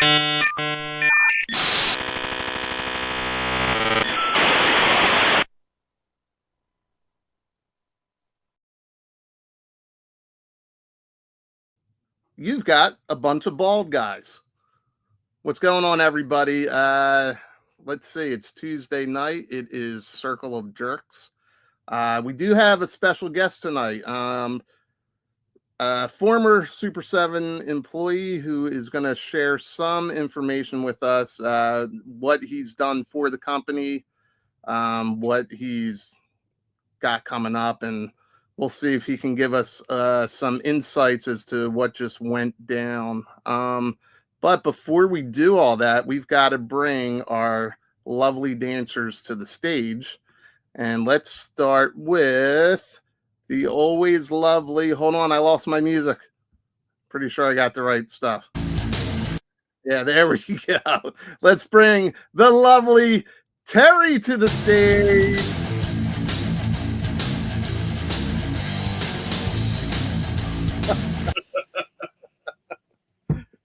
You've got a bunch of bald guys. What's going on, everybody? Let's see. It's Tuesday night. It is Circle of Jerkz. We do have a special guest tonight. A former Super7 employee who is going to share some information with us, what he's done for the company, what he's got coming up, and we'll see if he can give us some insights as to what just went down. But before we do all that, we've got to bring our lovely dancers to the stage. And let's start with the always lovely, hold on, I lost my music. Pretty sure I got the right stuff. Yeah, there we go. Let's bring the lovely Terry to the stage.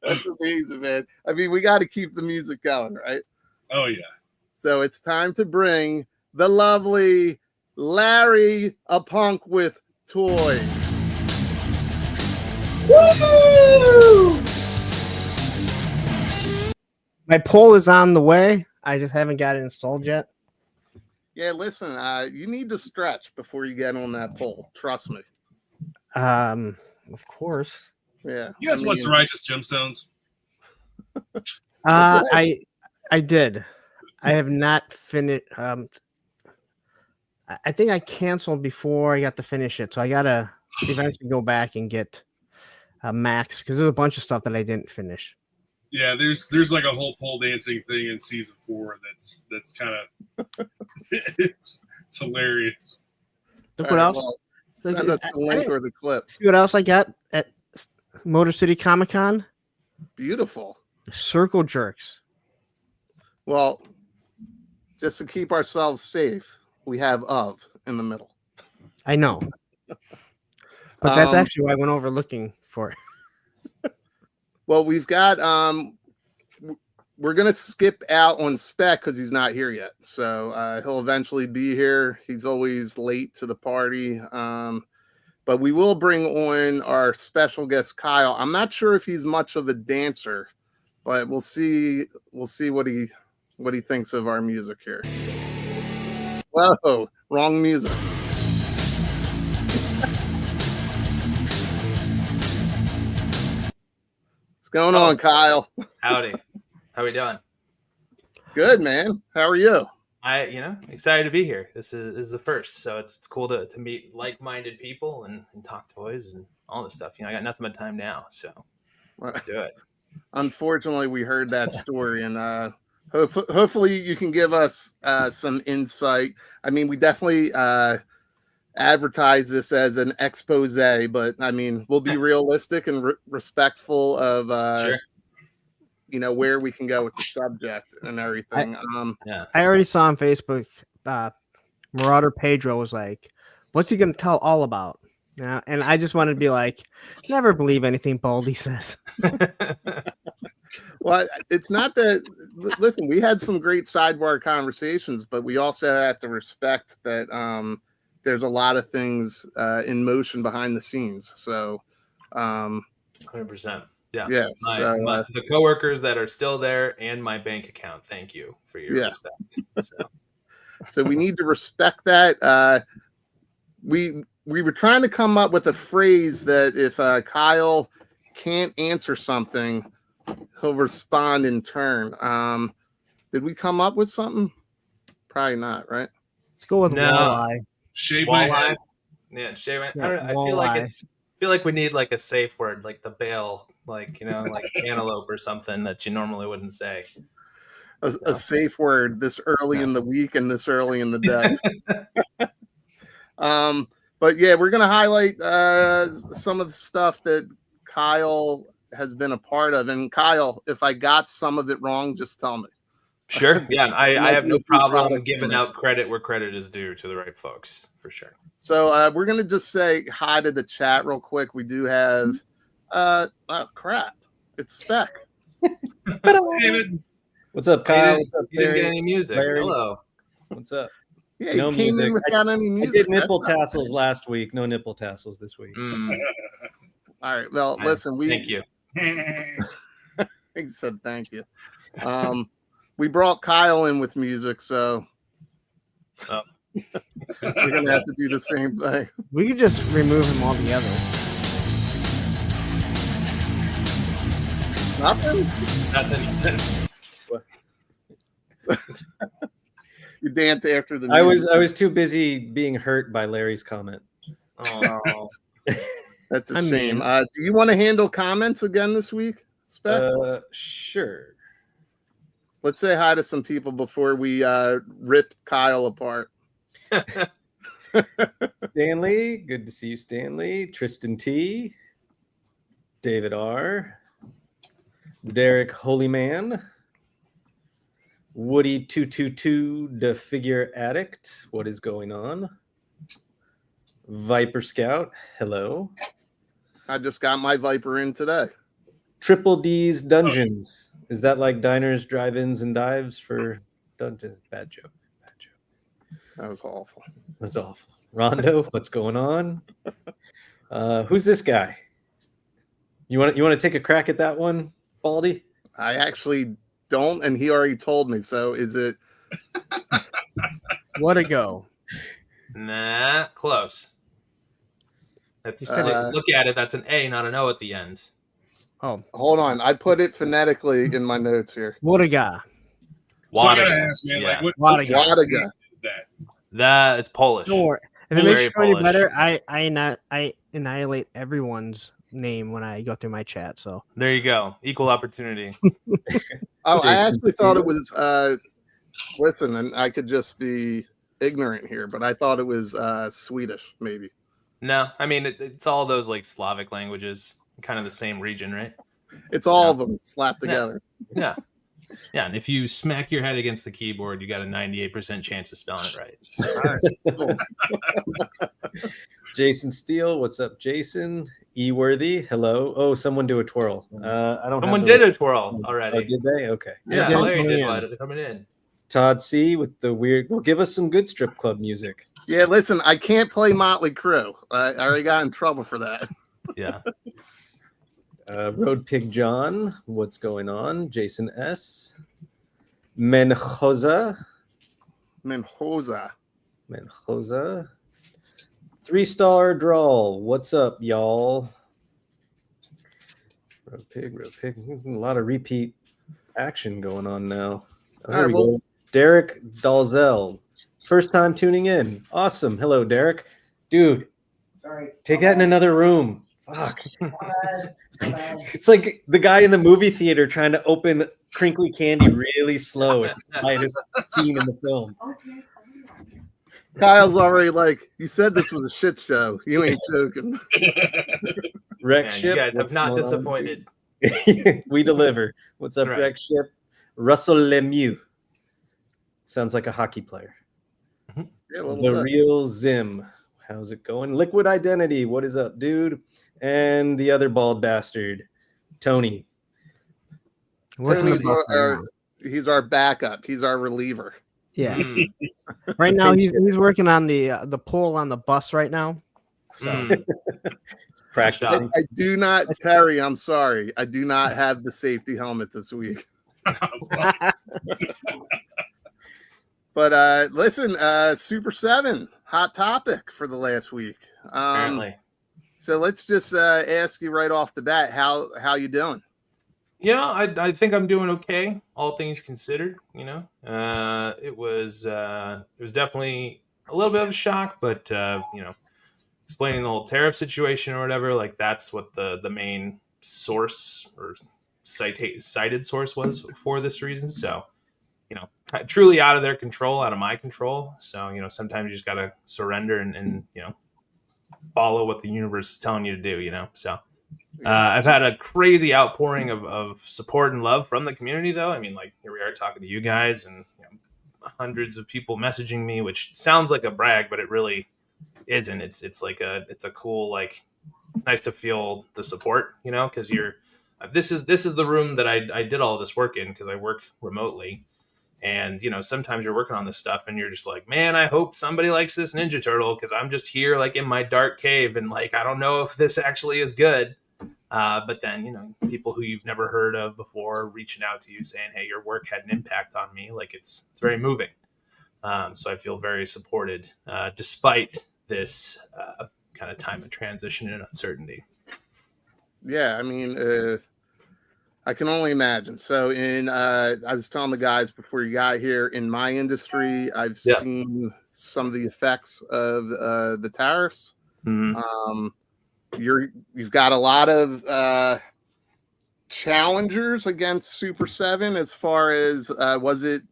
That's amazing, man. I mean, we got to keep the music going, right? Oh, yeah. So it's time to bring the lovely Larry, a punk with toy. Woo! My poll is on the way. I just haven't got it installed yet. Yeah, listen, you need to stretch before you get on that pole. Trust me. Of course. Yeah. You guys watch the Righteous Gemstones? I did. I have not finished. I think I canceled before I got to finish it, so I gotta eventually go back and get Max because there's a bunch of stuff that I didn't finish. Yeah, there's like a whole pole dancing thing in season 4 that's kind of it's hilarious. Look what else. Well, send us the link or the clip. See what else I got at Motor City Comic Con? Beautiful. Circle Jerkz. Well, just to keep ourselves safe, we have of in the middle. I know. But that's actually why I went over looking for it. Well, we've got we're gonna skip out on Spec because he's not here yet. So he'll eventually be here. He's always late to the party. But we will bring on our special guest Kyle. I'm not sure if he's much of a dancer, but we'll see what he thinks of our music here. Whoa, wrong music. What's going on, Kyle? Howdy. How we doing? Good, man. How are you? Excited to be here. This is the first, so it's cool to meet like-minded people and talk toys and all this stuff. I got nothing but time now, so let's do it. Unfortunately, we heard that story, and hopefully you can give us some insight. I mean, we definitely advertise this as an expose, but I mean, we'll be realistic and respectful of Sure. Where we can go with the subject and everything. I already saw on Facebook, Marauder Pedro was like, "What's he gonna tell all about?" And I just wanted to be like, never believe anything Baldy says. Well, it's not that. Listen, we had some great sidebar conversations, but we also have to respect that there's a lot of things in motion behind the scenes. So, 100%. Yeah. The coworkers that are still there and my bank account. Thank you for your respect. So we need to respect that. We were trying to come up with a phrase that if Kyle can't answer something, he'll respond in turn. Did we come up with something? Probably not, right? Let's go with walleye. Shave my head. Yeah, shave my Yeah, I feel like we need like a safe word, like the bail, like like cantaloupe or something that you normally wouldn't say. A safe word this early in the week and this early in the day. But yeah, we're gonna highlight some of the stuff that Kyle has been a part of. And Kyle, if I got some of it wrong, just tell me. Sure. Yeah, I have no problem giving out credit where credit is due to the right folks, for sure. So we're going to just say hi to the chat real quick. We do have, crap, it's Spec. David. What's up, Kyle? What's up, You didn't get Terry? any music. Larry? Hello. What's up? Yeah, No you came in music. without any I music. did nipple That's not tassels last week. No nipple tassels this week. Mm, all right. Well, listen, thank you. He said thank you. We brought Kyle in with music, so Oh. we're gonna have to do the same thing. We could just remove him altogether. Nothing. Nothing. You dance after the. I music. was too busy being hurt by Larry's comment. Oh. That's a I shame. mean- Do you want to handle comments again this week, Spec? Sure. Let's say hi to some people before we rip Kyle apart. Stanley, good to see you, Stanley. Tristan T. David R. Derek Holyman. Woody222, the figure addict. What is going on? Viper Scout, hello. I just got my Viper in today. Triple D's Dungeons. Is that like diners, drive-ins, and dives for dungeons? Bad joke. Bad joke. That was awful. That's awful. Rondo, what's going on? Who's this guy? You want to take a crack at that one, Baldy? I actually don't, and he already told me. So is it? What a go. Nah, close. That's He said look at it. That's an A, not an O at the end. Oh, Hold on, I put it phonetically in my notes here. what a guy. So I gotta Wadaga. ask, man, Yeah. like what Wadaga. Wadaga. is that? That it's Polish. Don't worry. If it Very makes you feel any Polish. better, I annihilate everyone's name when I go through my chat. So There you go. Equal opportunity. Oh, I Jason actually thought it Stevens. was. Listen, and I could just be ignorant here, but I thought it was Swedish, maybe. No, I mean it's all those like Slavic languages, kind of the same region, right? It's all of them slapped together. Yeah. Yeah, and if you smack your head against the keyboard, you got a 98% chance of spelling it right. So, Jason Steele, what's up, Jason? E-worthy, hello. Oh, someone do a twirl. I don't. someone have did a twirl already. Oh, did they? Okay. Yeah, Yeah, Larry coming did in. one coming in. Todd C with the weird. Well, give us some good strip club music. Yeah, listen, I can't play Motley Crue. I already got in trouble for that. Yeah. Road Pig John, what's going on? Jason S. Menjoza. Menjoza. 3-star drawl. What's up, y'all? Road Pig. A lot of repeat action going on now. Oh, here All right, we well- go. Derek Dalzell. First time tuning in. Awesome. Hello, Derek. Dude, Sorry. take that in another room. Fuck. It's like the guy in the movie theater trying to open crinkly candy really slow at the lightest scene in the film. Okay. Kyle's already like, you said this was a shit show. You ain't joking. Wreck Man, Ship. you guys have what's not going on? disappointed. We deliver. What's up, Right. Wreck Ship? Russell Lemieux. Sounds like a hockey player. Yeah, a little The bit. Real Zim. How's it going? Liquid Identity. What is up, dude? And the other bald bastard, Tony. working Tony's the buff right now. he's our backup. He's our reliever. Yeah, Mm, right now he's working on the pole on the bus right now. So mm. Practicing. I do not, Terry, I'm sorry. I do not have the safety helmet this week. But listen, SUPER7, hot topic for the last week. Apparently. So let's just ask you right off the bat, how you doing? Yeah, I think I'm doing okay, all things considered. You know, it was definitely a little bit of a shock, but you know, explaining the whole tariff situation or whatever, like that's what the main source or cited source was for this reason. So, you know, truly out of their control, out of my control. So, you know, sometimes you just gotta surrender and you know, follow what the universe is telling you to do. You know, so. I've had a crazy outpouring of support and love from the community, though. I mean, like, here we are talking to you guys and you know, hundreds of people messaging me, which sounds like a brag, but it really isn't. It's like it's a cool, like, it's nice to feel the support, you know, because you're this is the room that I did all this work in because I work remotely. And, you know, sometimes you're working on this stuff and you're just like, man, I hope somebody likes this Ninja Turtle because I'm just here like in my dark cave and like I don't know if this actually is good. But then, you know, people who you've never heard of before reaching out to you saying, hey, your work had an impact on me. Like it's very moving. So I feel very supported despite this kind of time of transition and uncertainty. Yeah, I mean, I can only imagine. So I was telling the guys before you got here, in my industry, I've seen some of the effects of the tariffs. Mm-hmm. You've got a lot of challengers against SUPER7 as far as was it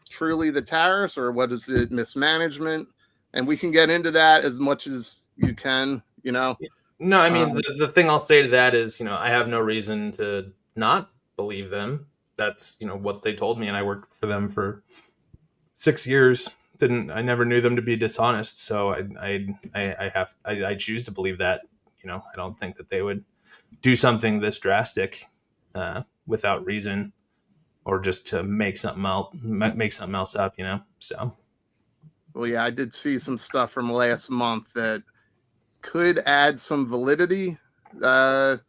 truly the tariffs or what is it mismanagement? And we can get into that as much as you can, you know. No, I mean, the thing I'll say to that is, you know, I have no reason to not believe them. That's, you know, what they told me. And I worked for them for 6 years. I never knew them to be dishonest. So I choose to believe that, you know, I don't think that they would do something this drastic without reason or just to make something else up, you know? So. Well, yeah, I did see some stuff from last month that could add some validity to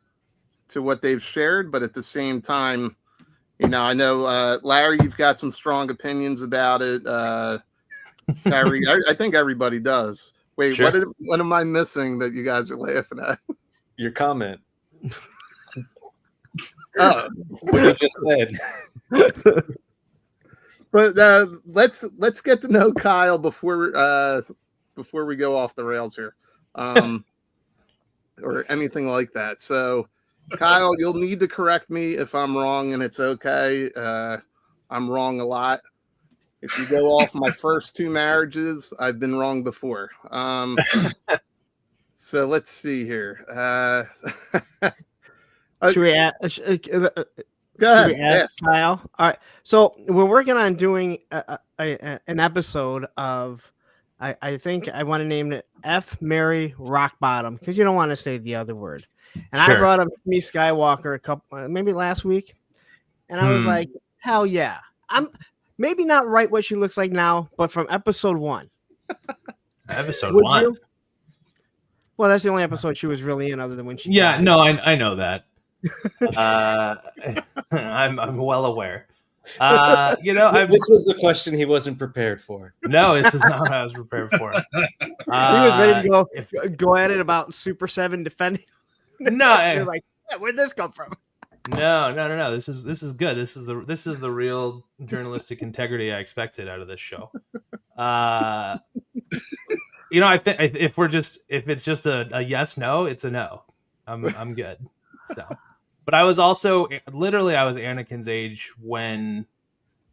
what they've shared, but at the same time, you know, I know Larry, you've got some strong opinions about it. Terry, I think everybody does. Wait, sure. What am I missing that you guys are laughing at? Your comment. Oh, What you just said. but let's get to know Kyle before we go off the rails here. Or anything like that. So, Kyle, you'll need to correct me if I'm wrong, and it's okay. I'm wrong a lot. If you go off my first 2 marriages, I've been wrong before. So let's see here. Should we add? Go ahead, yes. Kyle? All right. So we're working on doing an episode of. I think I want to name it F Mary Rock Bottom because you don't want to say the other word. And Sure. I brought up me Skywalker a couple, maybe last week, and I was like, "Hell yeah!" I'm maybe not right what she looks like now, but from episode 1. Episode Would 1. you? Well, that's the only episode she was really in, other than when she. Yeah, died. no, I know that. I'm well aware. You know, This was the question he wasn't prepared for. No, this is not what I was prepared for. He was ready to go at it about SUPER7 defending. No, You're like, yeah, where'd this come from? No. This is good. This is the real journalistic integrity I expected out of this show. You know, I think if it's just a yes no, it's a no. I'm good. So, but I was also literally I was Anakin's age when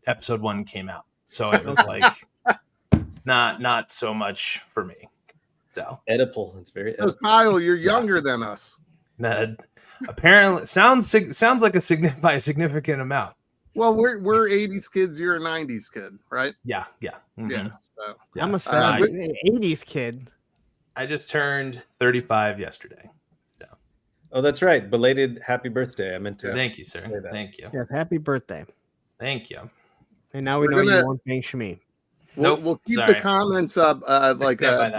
episode 1 came out, so it was like not so much for me. So Oedipal. It's very. So Kyle, you're younger than us. Apparently, sounds like by a significant amount. Well, we're 80s kids. You're a 90s kid, right? Yeah. Mm-hmm. Yeah. So I'm a 80s kid. I just turned 35 yesterday. So. Oh, that's right. Belated happy birthday. I meant to. Thank you, sir. Thank you. Yes, happy birthday. Thank you. And now we know you won't thank Shmi. We'll keep the comments up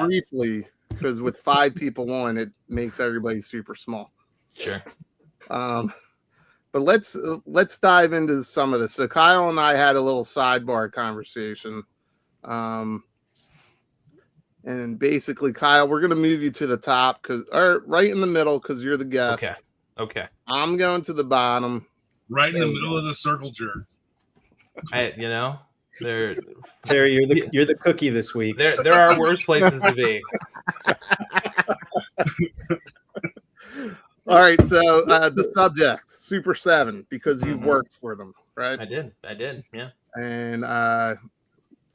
briefly because with 5 people on, it makes everybody super small. Sure. But let's dive into some of this. So Kyle and I had a little sidebar conversation. And basically, Kyle, we're going to move you to the top or right in the middle because you're the guest. Okay. I'm going to the bottom. Right in the middle of the circle jerk. Terry, you're the cookie this week. There are worse places to be. All right, so the subject, SUPER7, because you've worked for them, right? I did, yeah. And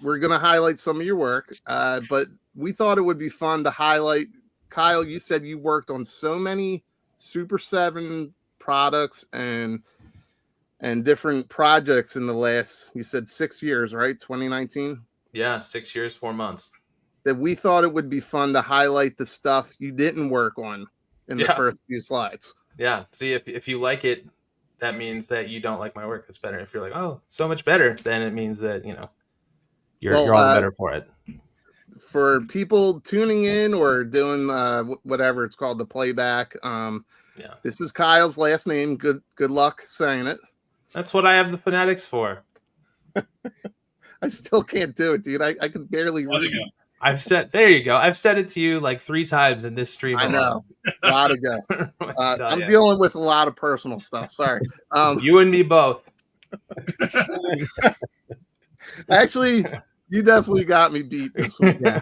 we're going to highlight some of your work, but we thought it would be fun to highlight. Kyle, you said you worked on so many SUPER7 products and different projects in the last, you said 6 years, right? 2019? Yeah, 6 years, 4 months. That we thought it would be fun to highlight the stuff you didn't work on in the first few slides. Yeah. See, if you like it, that means that you don't like my work. It's better. If you're like, oh, it's so much better, then it means that you're Well, all the better for it. for people tuning in or doing whatever it's called, the playback, Yeah. this is Kyle's last name. Good luck saying it. That's what I have the phonetics for. I still can't do it, dude. I can barely Let it read. go. There you go. I've said it to you like 3 times in this stream. I know. Gotta go. What to tell I'm ya. dealing with a lot of personal stuff. Sorry. You and me both. Actually, you definitely got me beat this week. Yeah.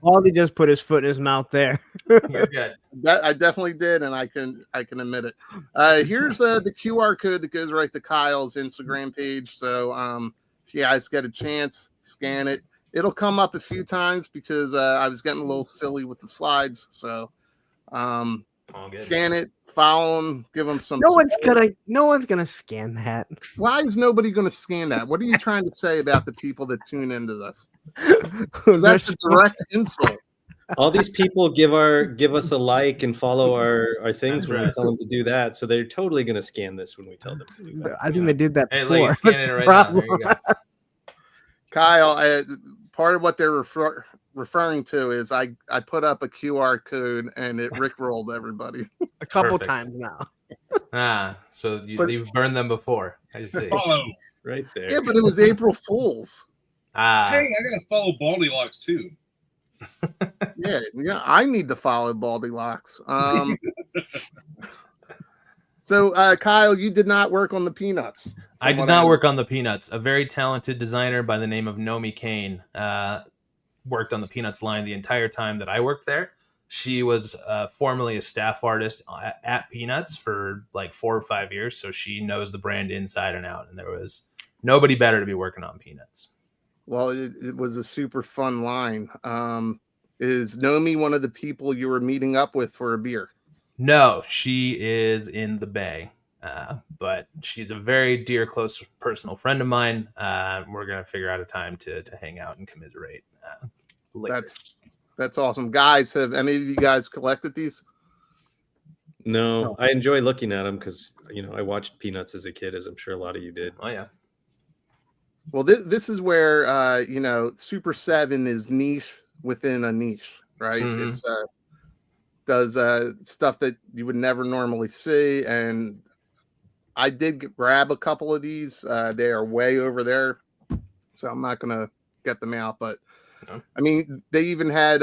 Baldy just put his foot in his mouth there. You're good. That I definitely did, and I can admit it. Here's the QR code that goes right to Kyle's Instagram page. So if you guys get a chance, scan it. It'll come up a few times because I was getting a little silly with the slides. So All good. scan it, follow them, give them some. No one's support. gonna scan that. Why is nobody going to scan that? What are you trying to say about the people that tune into this? There's That's a direct insult. All these people give us a like and follow our things That's when we right. tell them to do that. So they're totally going to scan this when we tell them to do that. I think they did that Hey, before. look, you're scanning it right now. There you go. Kyle, part of what they're referring to is I put up a QR code and it rickrolled everybody. A couple Perfect. times now. So But- you've burned them before. I see. Follow. Right there. Yeah, but it was April Fool's. Hey, I gotta follow Baldy Locks too. Yeah, I need to follow Baldy Locks. So, Kyle, you did not work on the Peanuts. I did what not I- work on the Peanuts. A very talented designer by the name of Nomi Kane worked on the Peanuts line the entire time that I worked there. She was formerly a staff artist at Peanuts for like 4 or 5 years, so she knows the brand inside and out. And there was nobody better to be working on Peanuts. Well, it was a super fun line. Is Nomi one of the people you were meeting up with for a beer? No, she is in the Bay, but she's a very dear, close personal friend of mine. We're gonna figure out a time to hang out and commiserate later. That's awesome. Guys, have any of you guys collected these? No, I enjoy looking at them because I watched Peanuts as a kid, as I'm sure a lot of you did. Oh yeah. Well, this is where SUPER7 is niche within a niche, right? Mhm. It's does stuff that you would never normally see, and I did grab a couple of these. They are way over there, so I'm not gonna get them out. But No. I mean, they even had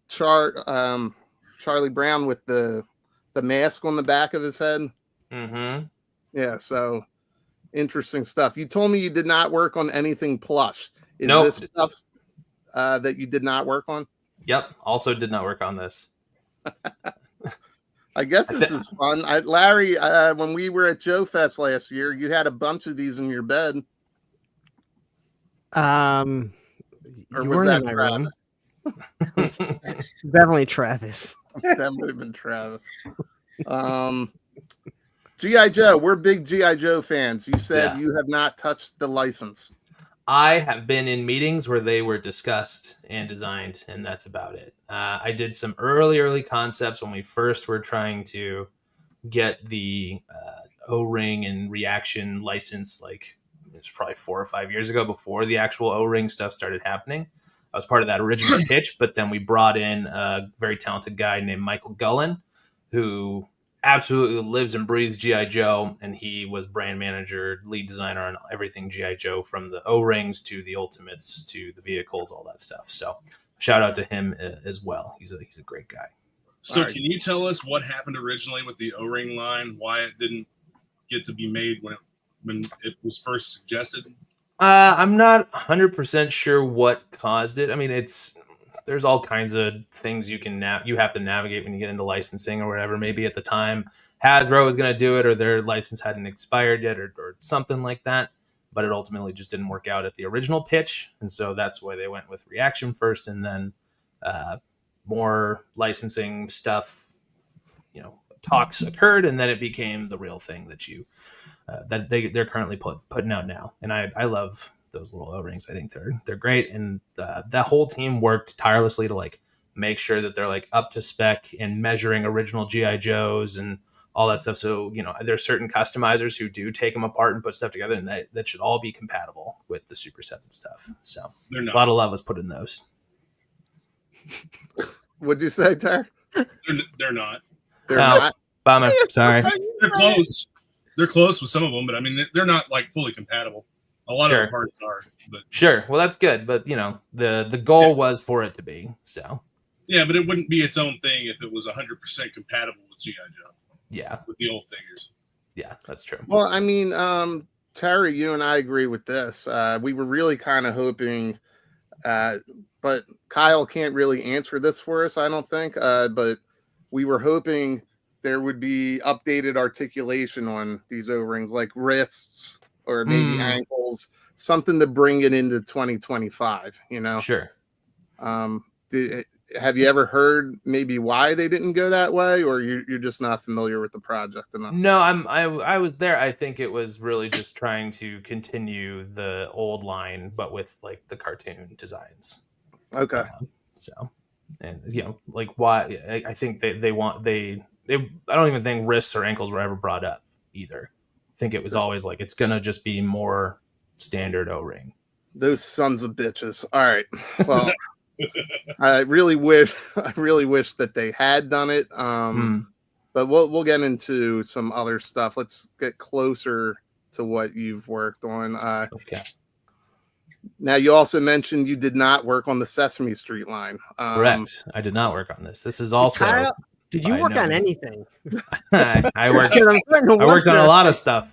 Charlie Brown with the mask on the back of his head. Mm-hmm. Yeah, so interesting stuff. You told me you did not work on anything plush. Is Nope. this stuff that you did not work on? Yep. Also did not work on this. I guess this is fun. Larry, when we were at Joe Fest last year, you had a bunch of these in your bed. Or Or you was weren't that in my room. Travis? Definitely Travis. That would have been Travis. G.I. Joe, we're big G.I. Joe fans. You said Yeah. you have not touched the license. I have been in meetings where they were discussed and designed, and that's about it. I did some early concepts when we first were trying to get the O-ring and reaction license. Like it was probably 4 or 5 years ago, before the actual O-ring stuff started happening. I was part of that original pitch, but then we brought in a very talented guy named Michael Gullen, who absolutely lives and breathes G.I. Joe, and he was brand manager, lead designer on everything G.I. Joe, from the O-rings to the Ultimates to the vehicles, all that stuff. So shout out to him as well. He's a great guy. So, All right. can you tell us what happened originally with the O-ring line? Why it didn't get to be made when it was first suggested? I'm not 100% sure what caused it. I mean, there's all kinds of things you have to navigate when you get into licensing or whatever. Maybe at the time Hasbro was going to do it, or their license hadn't expired yet, or something like that. But it ultimately just didn't work out at the original pitch, and so that's why they went with reaction first, and then more licensing stuff. Talks occurred, and then it became the real thing that they're currently putting out now. And I love those little O-rings. I think they're great, and that whole team worked tirelessly to like make sure that they're like up to spec and measuring original GI Joes and all that stuff. So, there's certain customizers who do take them apart and put stuff together, and that should all be compatible with the Super 7 stuff. So They're not. a lot of love was put in those. What'd you say, Ter? They're not. They're Oh. not. Bummer. Sorry. They're close. They're close with some of them, but I mean, they're not like fully compatible. A lot Sure. of the parts are, but Sure. Well, that's good. But, the goal was for it to be. So, yeah, but it wouldn't be its own thing if it was 100% compatible with GI Joe, yeah. with the old figures. Yeah, that's true. Well, I mean, Terry, you and I agree with this. We were really kind of hoping, but Kyle can't really answer this for us, I don't think. But we were hoping there would be updated articulation on these O-rings, like wrists or maybe ankles, something to bring it into 2025, Sure. Have you ever heard maybe why they didn't go that way, or you're just not familiar with the project enough? No, I was there. I think it was really just trying to continue the old line, but with like the cartoon designs. Okay. So, and like why I think I don't even think wrists or ankles were ever brought up either. I think it was always like it's gonna just be more standard O-ring. Those sons of bitches. All right. Well, I really wish that they had done it. But we'll get into some other stuff. Let's get closer to what you've worked on. Okay. Now, you also mentioned you did not work on the Sesame Street line. Correct. I did not work on this. This is also. Kyle, did you I work know. on anything? I worked. Because I'm starting to I worked on a wonder. lot of stuff.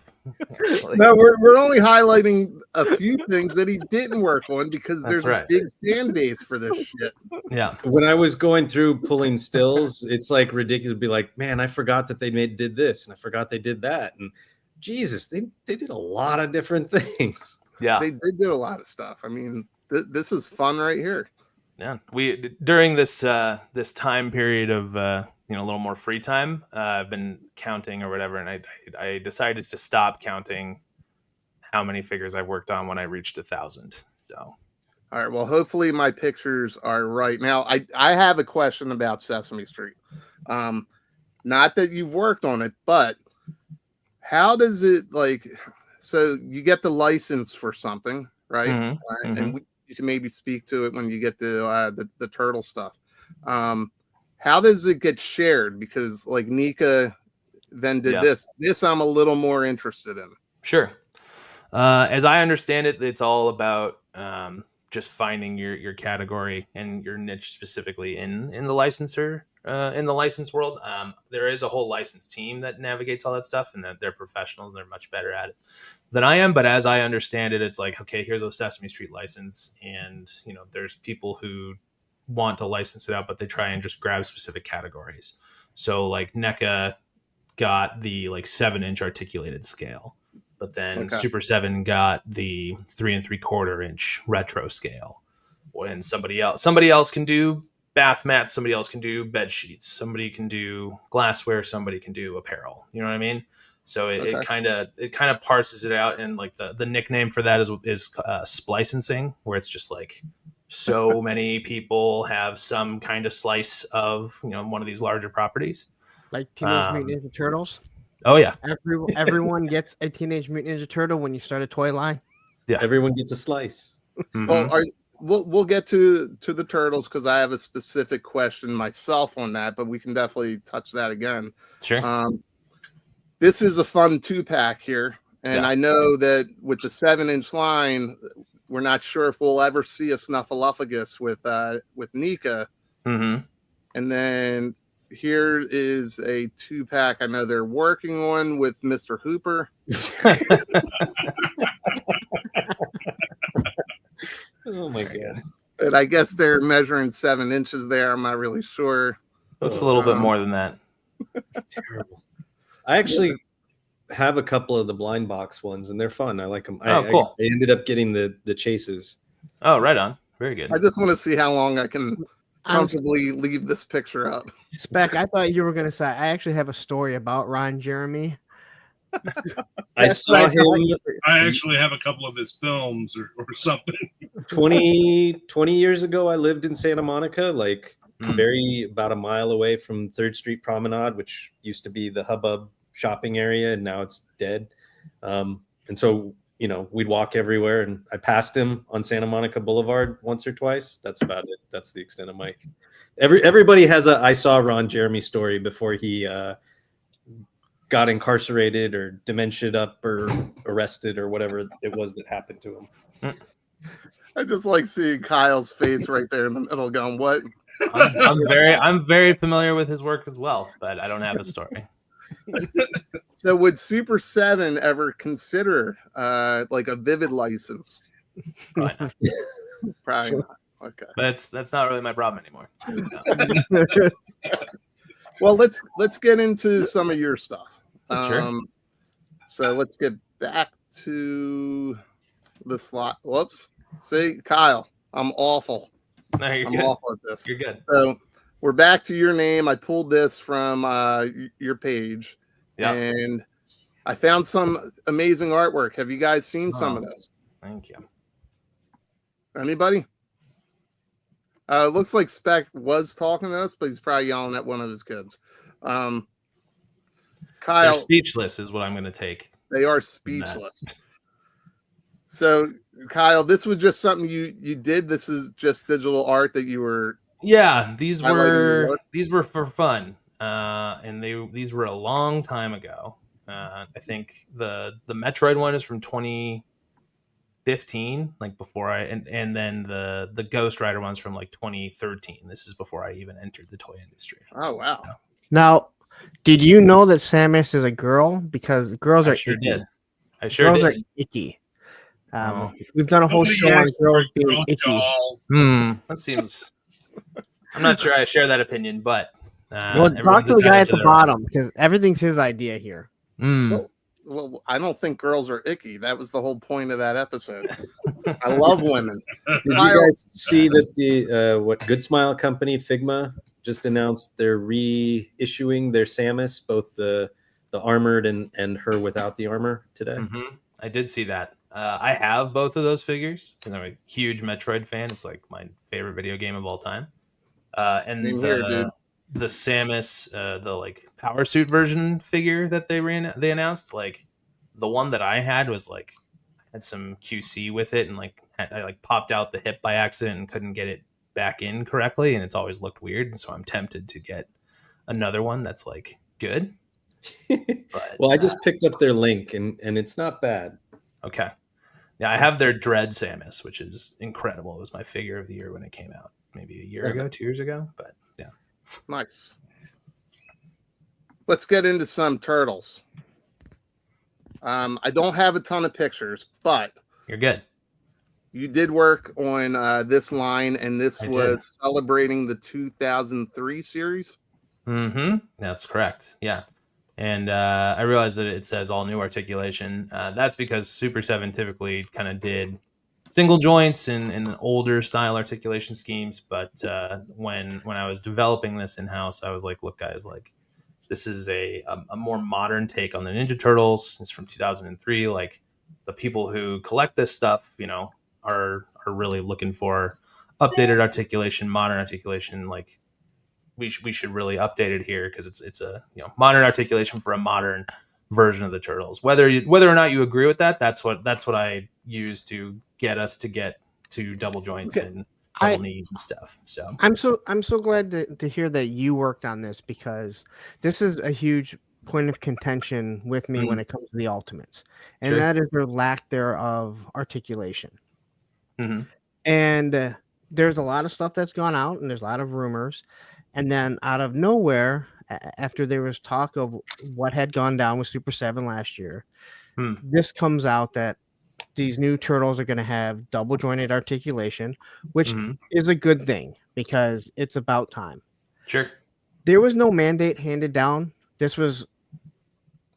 No, we're only highlighting a few things that he didn't work on because That's there's right. a big fan base for this shit. Yeah. When I was going through pulling stills, it's like ridiculous to be like, man, I forgot that they did this and I forgot they did that. And Jesus, they did a lot of different things. Yeah. They did do a lot of stuff. I mean, this is fun right here. Yeah, we during this this time period of a little more free time, I've been counting or whatever, and I decided to stop counting how many figures I worked on when I reached 1,000. So, All right. Well, hopefully my pictures are right. Now, I have a question about Sesame Street. Not that you've worked on it, but how does it so you get the license for something, right? Mhm, And you can maybe speak to it when you get the turtle stuff. How does it get shared? Because like Nika then did this. This I'm a little more interested in. sure. As I understand it, it's all about just finding your category and your niche specifically in the licensor in the license world. There is a whole license team that navigates all that stuff, and that they're professionals. And they're much better at it than I am. But as I understand it, it's like, okay, here's a Sesame Street license, and there's people who want to license it out, but they try and just grab specific categories. So like NECA got the 7-inch articulated scale, but then Super 7 got the 3 3/4 inch retro scale. When somebody else can do bath mats, somebody else can do bed sheets, somebody can do glassware, somebody can do apparel. You know what I mean? So it kind of parses it out, and like the nickname for that is splicing, where it's just like so many people have some kind of slice of one of these larger properties, Like Teenage Mutant Ninja Turtles. Oh yeah, everyone gets a Teenage Mutant Ninja Turtle when you start a toy line. Yeah, everyone gets a slice. Well, we'll get to the turtles because I have a specific question myself on that, but we can definitely touch that again. Sure. This is a fun 2-pack here, and I know that with the 7-inch line, we're not sure if we'll ever see a Snuffleupagus with Nika. Mm-hmm. And then here is a 2-pack I know they're working on with Mr. Hooper. Oh my god! And I guess they're measuring 7 inches there. I'm not really sure. Looks a little bit more than that. Terrible. I actually have a couple of the blind box ones, and they're fun. I like them. Cool. I ended up getting the chases. Oh, right on. Very good. I just want to see how long I can comfortably leave this picture up. Spec, I thought you were going to say, I actually have a story about Ron Jeremy. I saw him. I actually have a couple of his films or something. 20 years ago. I lived in Santa Monica. Like very about a mile away from 3rd Street Promenade, which used to be the hubbub shopping area, and now it's dead. And so, you know, we'd walk everywhere, and I passed him on Santa Monica Boulevard once or twice. That's about it. That's the extent of my. Everybody has a I saw Ron Jeremy story before he got incarcerated or dementiaed up or arrested or whatever it was that happened to him. I just like seeing Kyle's face right there in the middle, going, "What?" I'm very familiar with his work as well, but I don't have a story. So would SUPER7 ever consider like a Vivid license? Probably not. Probably not. Okay. That's not really my problem anymore. No. Well, let's get into some of your stuff. Sure. So let's get back to the slot. Whoops. See, Kyle, I'm awful. No, you're I'm good. awful at this. You're good. So we're back to your name. I pulled this from your page, and I found some amazing artwork. Have you guys seen some of this? Thank you. Anybody? It looks like Spec was talking to us, but he's probably yelling at one of his kids. Kyle, They're speechless is what I'm going to take. they are speechless. So, Kyle, this was just something you did. This is just digital art that you were. Yeah, these highlighting were for fun, and these were a long time ago. I think the Metroid one is from 2015, like before and then the Ghost Rider one's from like 2013. This is before I even entered the toy industry. Oh wow! So, Now, did you know that Samus is a girl? Because girls I are sure icky. did. I sure Girls are did. icky. Oh. We've done a whole Nobody show on asked girls for a being icky. doll. That seems. I'm not sure I share that opinion, but Well, talk everyone's to the guy entitled at to the their bottom because everything's his idea here. Well, I don't think girls are icky. That was the whole point of that episode. I love women. Did you guys see that the what Good Smile company Figma just announced they're reissuing their Samus, both the armored and her without the armor today? I did see that. I have both of those figures because I'm a huge Metroid fan. It's like my favorite video game of all time. And Same here, dude. the Samus, the like power suit version figure that they announced, like the one that I had was like had some QC with it, and like I like popped out the hip by accident and couldn't get it back in correctly, and it's always looked weird. And so I'm tempted to get another one that's like good. But, Well, I just picked up their link and it's not bad. Okay. Yeah, I have their Dread Samus, which is incredible. It was my figure of the year when it came out, maybe a year ago, 2 years ago. But yeah. Nice. Let's get into some turtles. I don't have a ton of pictures, but You're good. you did work on this line, and this I was celebrating the 2003 series. That's correct. Yeah. And I realized that it says all new articulation. That's because SUPER7 typically kind of did single joints and older style articulation schemes. But when I was developing this in house, I was like, look, guys, like this is a more modern take on the Ninja Turtles. It's from 2003. Like the people who collect this stuff, you know, are really looking for updated articulation, modern articulation, like. We should really update it here because it's a modern articulation for a modern version of the Turtles. Whether or not you agree with that, that's what I use to get us to get to double joints and double knees and stuff. So I'm so glad to hear that you worked on this because this is a huge point of contention with me when it comes to the Ultimates, and that is their lack thereof articulation. And there's a lot of stuff that's gone out, and there's a lot of rumors. And then out of nowhere, after there was talk of what had gone down with SUPER7 last year, this comes out that these new turtles are going to have double jointed articulation, which is a good thing because it's about time. Sure. There was no mandate handed down. This was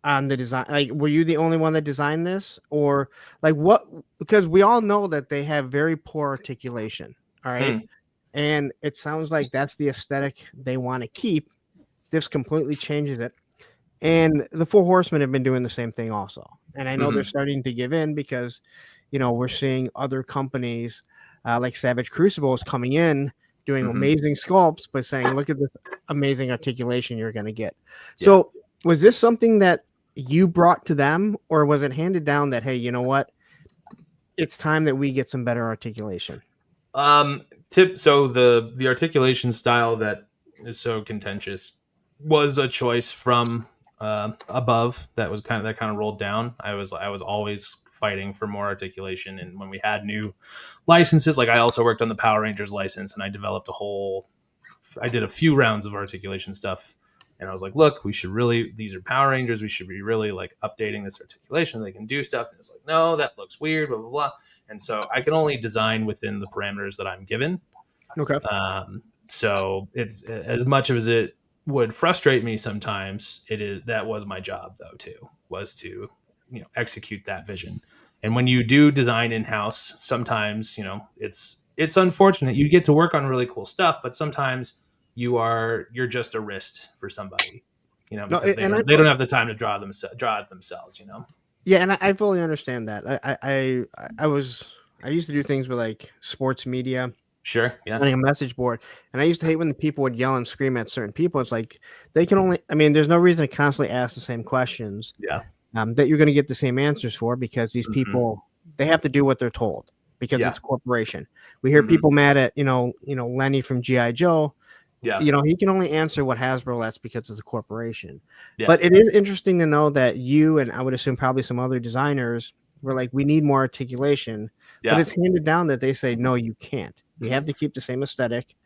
on the design. Like, were you the only one that designed this? Or like what? Because we all know that they have very poor articulation. All right. And it sounds like that's the aesthetic they want to keep. This completely changes it. And the Four Horsemen have been doing the same thing also. And I know they're starting to give in because, we're seeing other companies like Savage Crucible is coming in doing Mhm. amazing sculpts, but saying, look at this amazing articulation you're going to get. So was this something that you brought to them, or was it handed down that, hey, you know what? It's time that we get some better articulation. So the articulation style that is so contentious was a choice from above that kind of rolled down. I was always fighting for more articulation, and when we had new licenses, like I also worked on the Power Rangers license, and I developed I did a few rounds of articulation stuff, and I was like, look, these are Power Rangers, we should be really like updating this articulation, they can do stuff. And it's like, no, that looks weird, blah blah blah. And so I can only design within the parameters that I'm given. Okay. So it's, as much as it would frustrate me sometimes, that was my job though too, was to, execute that vision. And when you do design in-house, sometimes, it's unfortunate. You get to work on really cool stuff, but sometimes you're just a wrist for somebody, because they don't have the time to draw it themselves, Yeah, and I fully understand that. I used to do things with like sports media. Sure. Yeah. Running a message board. And I used to hate when the people would yell and scream at certain people. It's like they can only, there's no reason to constantly ask the same questions. Yeah. That you're going to get the same answers for, because these people, they have to do what they're told, because it's a corporation. We hear people mad at, Lenny from G.I. Joe. Yeah. He can only answer what Hasbro lets because it's a corporation. Yeah. But it is interesting to know that you, and I would assume probably some other designers, were like, we need more articulation. Yeah. But it's handed down that they say, no, you can't. You have to keep the same aesthetic.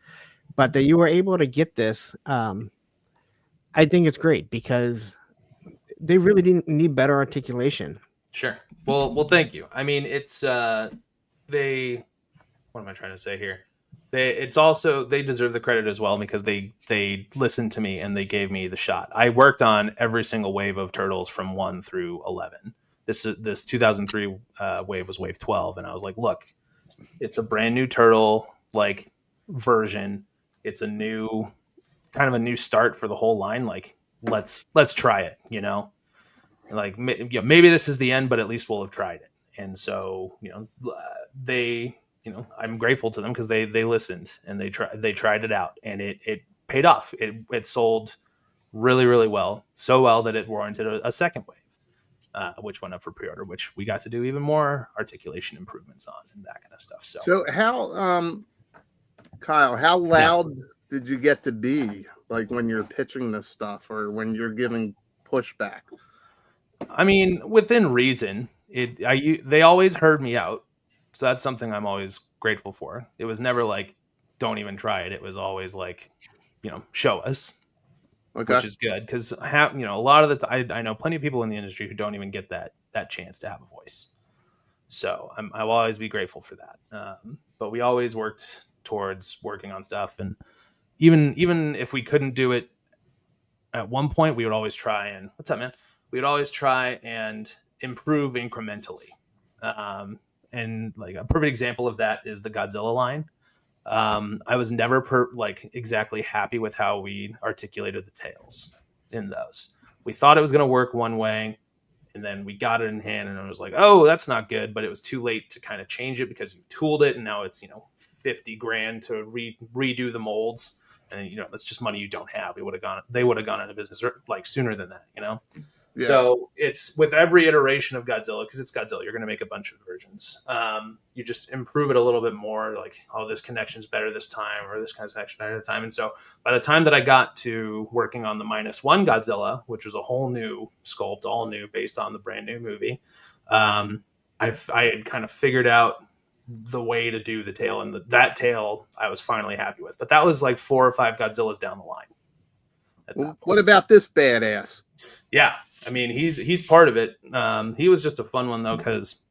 But that you were able to get this, I think it's great, because they really didn't need better articulation. Sure. Well, thank you. It's what am I trying to say here? They deserve the credit as well, because they listened to me and they gave me the shot. I worked on every single wave of Turtles from 1 through 11. This 2003 wave was wave 12, and I was like, look, it's a brand new Turtle like version. It's a new start for the whole line. Like, let's try it, like, maybe this is the end, but at least we'll have tried it. And so, I'm grateful to them, because they listened and they tried it out, and it paid off. It sold really, really well, so well that it warranted a second wave, which went up for pre-order, which we got to do even more articulation improvements on and that kind of stuff. So how, Kyle, how loud did you get to be, like when you're pitching this stuff or when you're giving pushback? Within reason. They always heard me out. So that's something I'm always grateful for. It was never like, don't even try it. It was always like, show us, which is good. Because a lot of the time, I know plenty of people in the industry who don't even get that chance to have a voice. So I'll always be grateful for that. But we always worked towards working on stuff, and even if we couldn't do it at one point, we would always try and what's up, man? We would always try and improve incrementally. And like a perfect example of that is the Godzilla line. I was never exactly happy with how we articulated the tails in those. We thought it was going to work one way, and then we got it in hand, and I was like, oh, that's not good. But it was too late to kind of change it, because you tooled it, and now it's $50,000 to redo the molds, and that's just money you don't have. They would have gone out of business like sooner than that, Yeah. So it's with every iteration of Godzilla, because it's Godzilla, you're going to make a bunch of versions. You just improve it a little bit more, like, oh, this connection's better this time, or this kind of connection better this time. And so by the time that I got to working on the -1 Godzilla, which was a whole new sculpt, all new, based on the brand new movie, I had kind of figured out the way to do the tail, and that tail I was finally happy with. But that was like 4 or 5 Godzillas down the line. What about this badass? Yeah. He's part of it. He was just a fun one though, because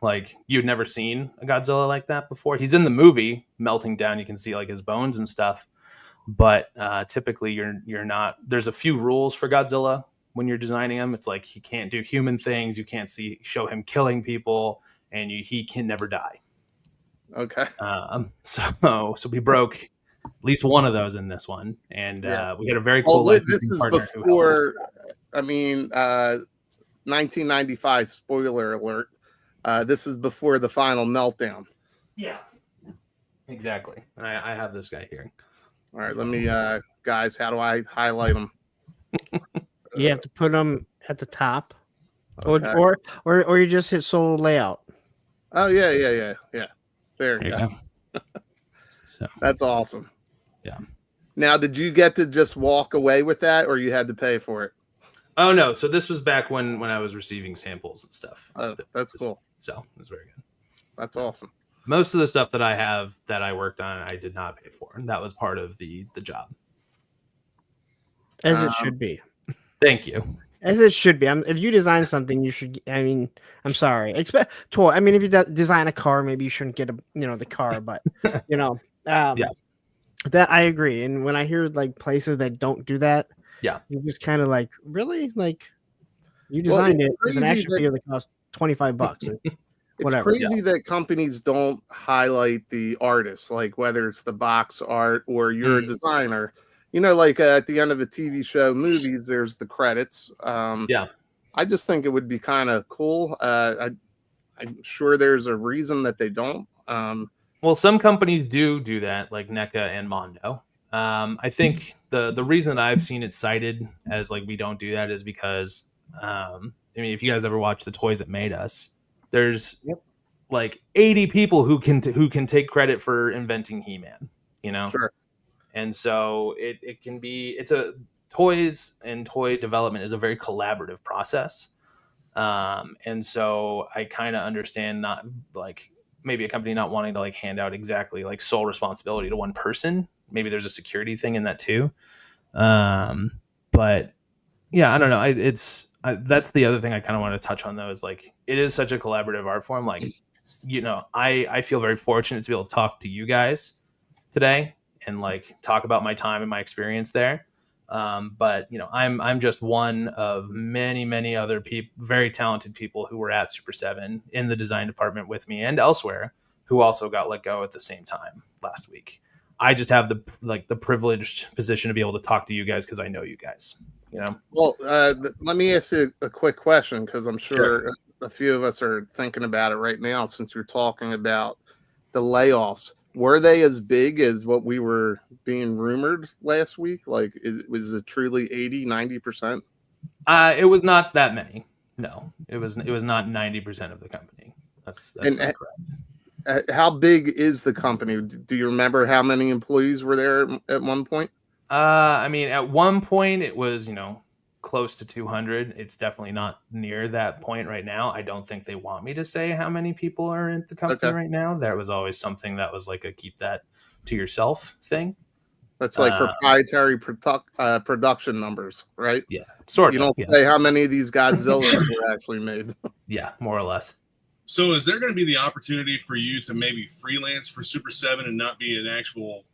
like you'd never seen a Godzilla like that before. He's in the movie melting down. You can see like his bones and stuff, but typically you're not. There's a few rules for Godzilla when you're designing him. It's like he can't do human things. You can't show him killing people, and he can never die. Okay. So we broke at least one of those in this one, and we had a very cool licensing partner. This is before. 1995, spoiler alert. This is before the final meltdown. Yeah. Exactly. And I have this guy here. All right, let me, guys. How do I highlight them? You have to put them at the top, Okay. or you just hit solo layout. Oh yeah. There you There you go. go. So That's awesome. Yeah. Now, did you get to just walk away with that, or you had to pay for it? oh no, so this was back when I was receiving samples and stuff. Oh, that's cool. So it was very good. That's awesome. Most of the stuff that I have that I worked on, I did not pay for, and that was part of the job. As it should be. Thank you. As it should be. If you design something, you should. I mean, I'm sorry. Expect toy. I mean, if you design a car, maybe you shouldn't get the car. But Yeah. that I agree. And when I hear like places that don't do that, Yeah, you just kind of like, really, like you designed it as an action figure that cost $25. It's Whatever. crazy that companies don't highlight the artists, like whether it's the box art or you're a designer. Like at the end of a TV show, movies, there's the credits. Yeah. I just think it would be kind of cool. I'm sure there's a reason that they don't. Well, some companies do that, like NECA and Mondo. I think the reason that I've seen it cited as like we don't do that is because I mean, if you guys ever watch the Toys That Made Us, there's like 80 people who can take credit for inventing He-Man. Sure. And so it can be, toys and toy development is a very collaborative process. And so I kind of understand, not like maybe a company not wanting to like hand out exactly like sole responsibility to one person. Maybe there's a security thing in that too. But yeah, I don't know. That's the other thing I kind of want to touch on though, is like, it is such a collaborative art form. Like, I feel very fortunate to be able to talk to you guys today and like talk about my time and my experience there. But I'm just one of many other people, very talented people who were at SUPER7 in the design department with me and elsewhere, who also got let go at the same time last week. I just have the privileged position to be able to talk to you guys because I know you guys. Well, let me ask you a quick question, because I'm sure a few of us are thinking about it right now, since you're talking about the layoffs. Were they as big as what we were being rumored last week? Like, was it truly 80-90%? It was not that many. No, it was not 90% of the company. That's not correct. How big is the company? Do you remember how many employees were there at one point? I mean, at one point it was, close to 200. It's definitely not near that point right now. I don't think they want me to say how many people are in the company right now. That was always something that was like a keep that to yourself thing. That's like proprietary production numbers, right? Yeah, sort of. You don't say how many of these Godzillas were actually made. Yeah, more or less. So is there going to be the opportunity for you to maybe freelance for SUPER7 and not be an actual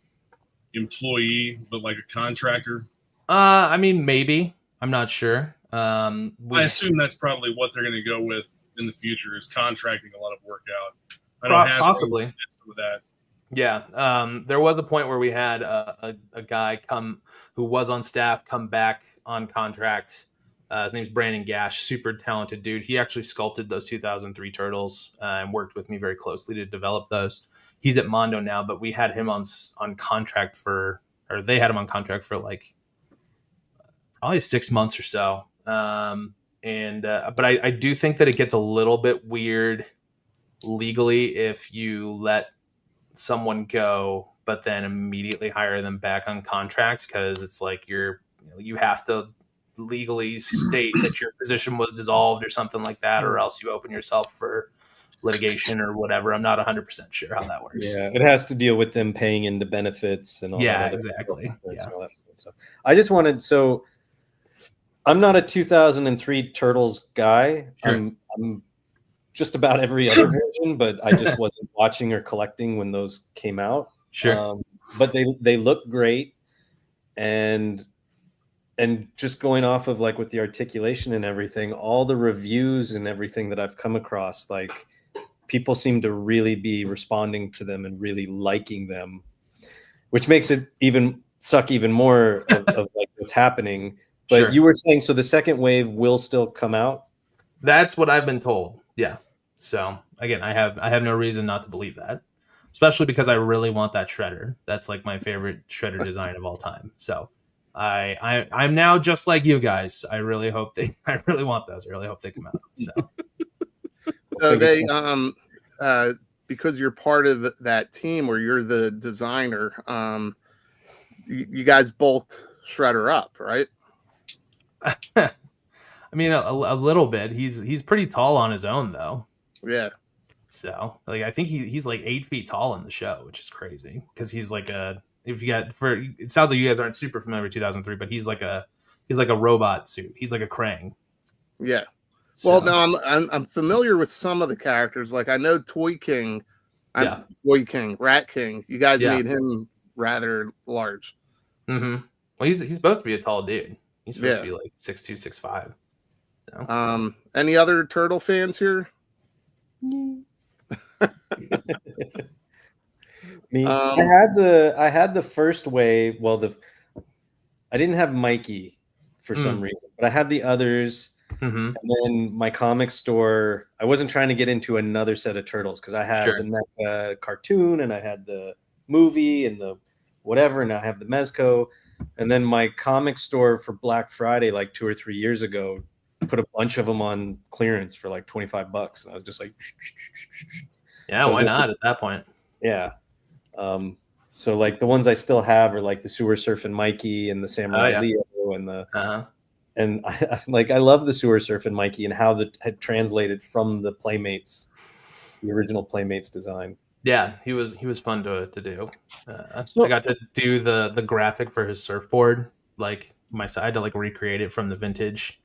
employee, but like a contractor? I mean, maybe. I'm not sure. I assume that's probably what they're going to go with in the future, is contracting a lot of work out. I don't have possibly with that. Yeah. There was a point where we had a guy who was on staff come back on contract. His name's Brandon Gash, super talented dude. He actually sculpted those 2003 turtles and worked with me very closely to develop those. He's at Mondo now, but we had him on contract they had him on contract for like probably 6 months or so. But I do think that it gets a little bit weird legally if you let someone go, but then immediately hire them back on contract, because it's like you have to legally state that your position was dissolved or something like that, or else you open yourself for litigation or whatever. I'm not 100% sure how that works. Yeah, it has to deal with them paying into benefits and all that. Exactly. Yeah. All that stuff. I just wanted, so I'm not a 2003 Turtles guy. Sure. I'm just about every other version, but I just wasn't watching or collecting when those came out. Sure. But they look great, and just going off of like with the articulation and everything, all the reviews and everything that I've come across, like people seem to really be responding to them and really liking them, which makes it suck even more of like what's happening. But Sure. You were saying, so the second wave will still come out? That's what I've been told. Yeah. So again, I have no reason not to believe that. especially because I really want that shredder. That's like my favorite shredder design of all time. So I'm now just like you guys. I really want those. I really hope they come out. So So they because you're part of that team or you're the designer, you guys both shredder up, right? I mean, a little bit. He's pretty tall on his own, though. Yeah. So, like, I think he's like 8 feet tall in the show, which is crazy because he's like it sounds like you guys aren't super familiar with 2003, but he's like a robot suit. He's like a Krang. Yeah. So, Well, no, I'm familiar with some of the characters. Like I know Toy King, Toy King, Rat King. You guys made him rather large. Mm-hmm. Well, he's supposed to be a tall dude. He's supposed to be like 6'2", 6'5". So. Any other turtle fans here? Me, I had the first wave. Well, I didn't have Mikey for some reason, but I had the others. And then my comic store, I wasn't trying to get into another set of turtles because I had the NECA cartoon and I had the movie and the whatever, and I have the Mezco. And then my comic store for Black Friday, like 2 or 3 years ago, put a bunch of them on clearance for like $25. And I was just like, yeah, so why not at that point? Yeah. So like the ones I still have are like the Sewer Surfing Mikey and the Samurai Leo and the and I love the Sewer Surfing Mikey and how that had translated from the Playmates, the original Playmates design. Yeah, he was fun to do. I got to do the graphic for his surfboard. Like I had to like recreate it from the vintage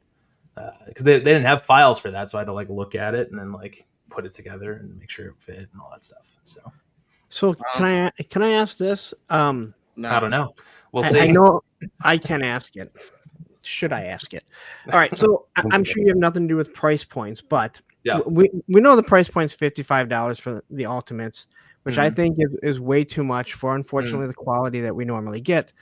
because they didn't have files for that, so I had to like look at it and then like put it together and make sure it fit and all that stuff. So can I ask this? No. I don't know. We'll see. I know I can ask it. Should I ask it? All right. So I'm sure you have nothing to do with price points, but we know the price point's $55 for the Ultimates, which I think is way too much for, unfortunately, the quality that we normally get.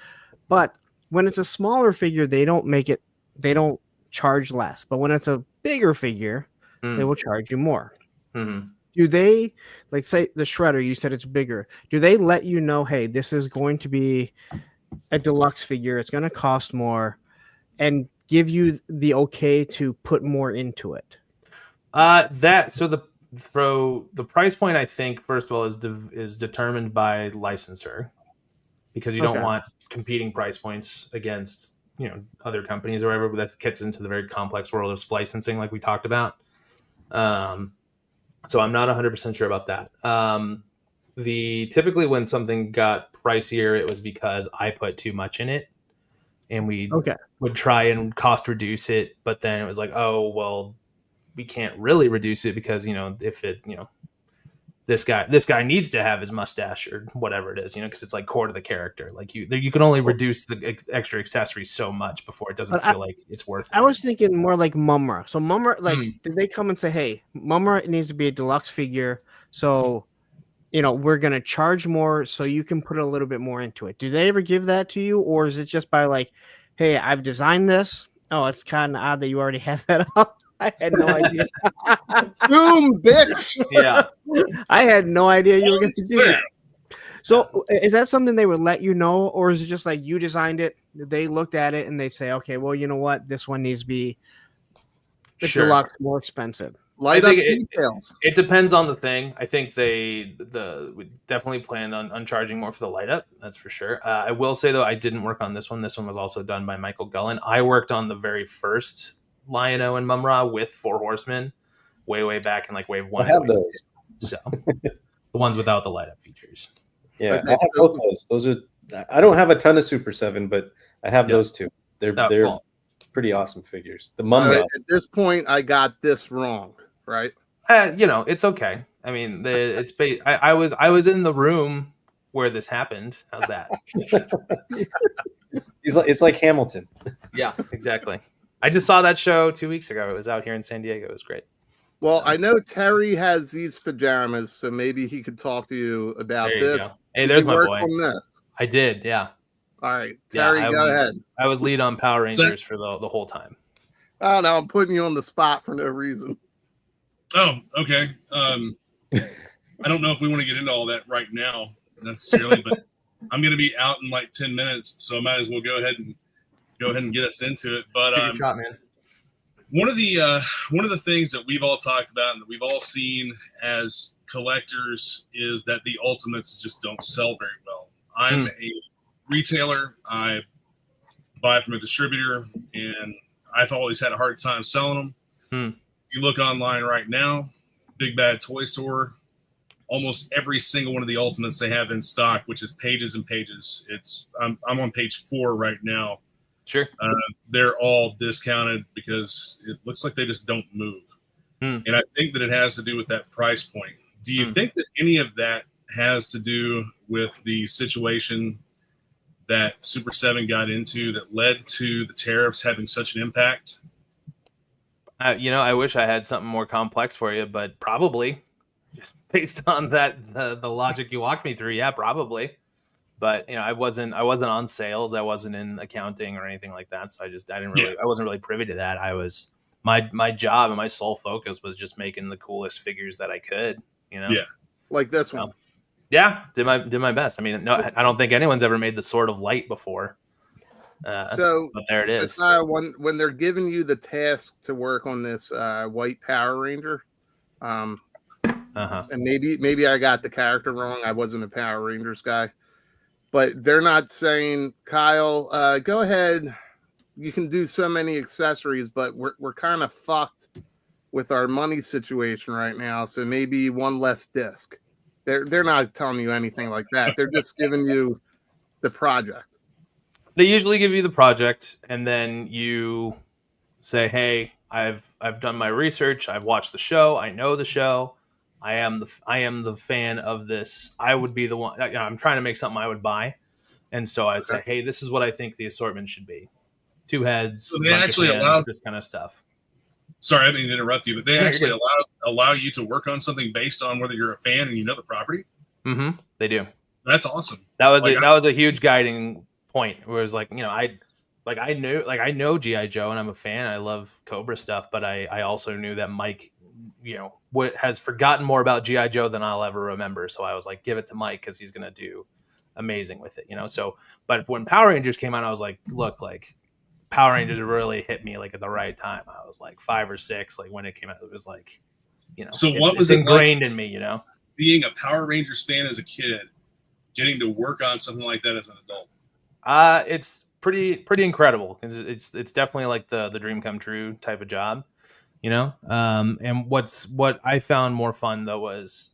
But when it's a smaller figure, they don't charge less. But when it's a bigger figure, they will charge you more. Do they, like, say the Shredder, you said it's bigger. Do they let you know, hey, this is going to be a deluxe figure, it's going to cost more, and give you the okay to put more into it? The price point, I think, first of all, is determined by licensor, because you don't want competing price points against other companies or whatever. That gets into the very complex world of licensing, like we talked about. So I'm not 100% sure about that. Typically when something got pricier, it was because I put too much in it, and we would try and cost reduce it, but then it was like, oh well, we can't really reduce it because if it this guy needs to have his mustache or whatever it is, because it's like core to the character. Like you can only reduce the extra accessories so much before it doesn't feel like it's worth it. I was thinking more like Mumra. So Mumra, like, did they come and say, hey, Mumra needs to be a deluxe figure, so we're gonna charge more so you can put a little bit more into it? Do they ever give that to you, or is it just by like, hey, I've designed this? Oh, it's kind of odd that you already have that up. I had no idea. Boom, bitch. Yeah. I had no idea you were going to do that. So is that something they would let you know, or is it just like you designed it, they looked at it, and they say, okay, well, you know what? This one needs to be deluxe, more expensive. Light up details. It depends on the thing. I think we definitely planned on charging more for the light up. That's for sure. I will say, though, I didn't work on this one. This one was also done by Michael Gullen. I worked on the very first Lion-O and Mumra with 4 Horsemen way back in like wave 1. I have those. So the ones without the light up features. Yeah, I have both those. Those are. I don't have a ton of Super 7, but I have those two. They're cool. Pretty awesome figures. The Mumra. At this point, I got this wrong, right? It's okay. I mean, I was in the room where this happened. How's that? It's like Hamilton. Yeah, exactly. I just saw that show 2 weeks ago. It was out here in San Diego. It was great. Well, I know Terry has these pajamas, so maybe he could talk to you about this. Go. Hey, there's my boy. On this? I did, yeah. All right, Terry, go ahead. I was lead on Power Rangers for the whole time. Oh, no, I'm putting you on the spot for no reason. Oh, okay. I don't know if we want to get into all that right now necessarily, but I'm going to be out in like 10 minutes, so I might as well go ahead and get us into it. But Shoot your shot, man. one of the things that we've all talked about and that we've all seen as collectors is that the ultimates just don't sell very well. I'm a retailer. I buy from a distributor, and I've always had a hard time selling them. You look online right now, Big Bad Toy Store, almost every single one of the ultimates they have in stock, which is pages and pages. I'm on page 4 right now. Sure. They're all discounted because it looks like they just don't move. And I think that it has to do with that price point. Do you think that any of that has to do with the situation that Super7 got into that led to the tariffs having such an impact? I wish I had something more complex for you, but probably, just based on that the logic you walked me through, yeah, probably. But I wasn't on sales, I wasn't in accounting or anything like that, so I wasn't really privy to that. I was my job and my sole focus was just making the coolest figures that I could. Yeah, like this one. Yeah, did my best. I mean, no, I don't think anyone's ever made the Sword of Light before. But there it is. When they're giving you the task to work on this white Power Ranger, and maybe I got the character wrong. I wasn't a Power Rangers guy, but they're not saying, Kyle, go ahead. You can do so many accessories, but we're kind of fucked with our money situation right now. So maybe one less disc. They're not telling you anything like that. They're just giving you the project. They usually give you the project, and then you say, "Hey, I've done my research. I've watched the show. I know the show. I am the fan of this. I would be the one. I'm trying to make something I would buy." And so I say, "Hey, this is what I think the assortment should be: 2 heads, so they actually allow this kind of stuff." Sorry, I didn't interrupt you, but they actually allow you to work on something based on whether you're a fan and you know the property. They do. That's awesome. That was a huge guiding point. Where it was like, I know G.I. Joe and I'm a fan. I love Cobra stuff, but I also knew that Mike, has forgotten more about G.I. Joe than I'll ever remember. So I was like, give it to Mike because he's gonna do amazing with it, So, but when Power Rangers came out, I was like, look, like Power Rangers really hit me like at the right time. I was like 5 or 6, like when it came out. It was like, So what was ingrained in me, being a Power Rangers fan as a kid, getting to work on something like that as an adult? It's pretty incredible. It's definitely like the dream come true type of job, And what I found more fun though was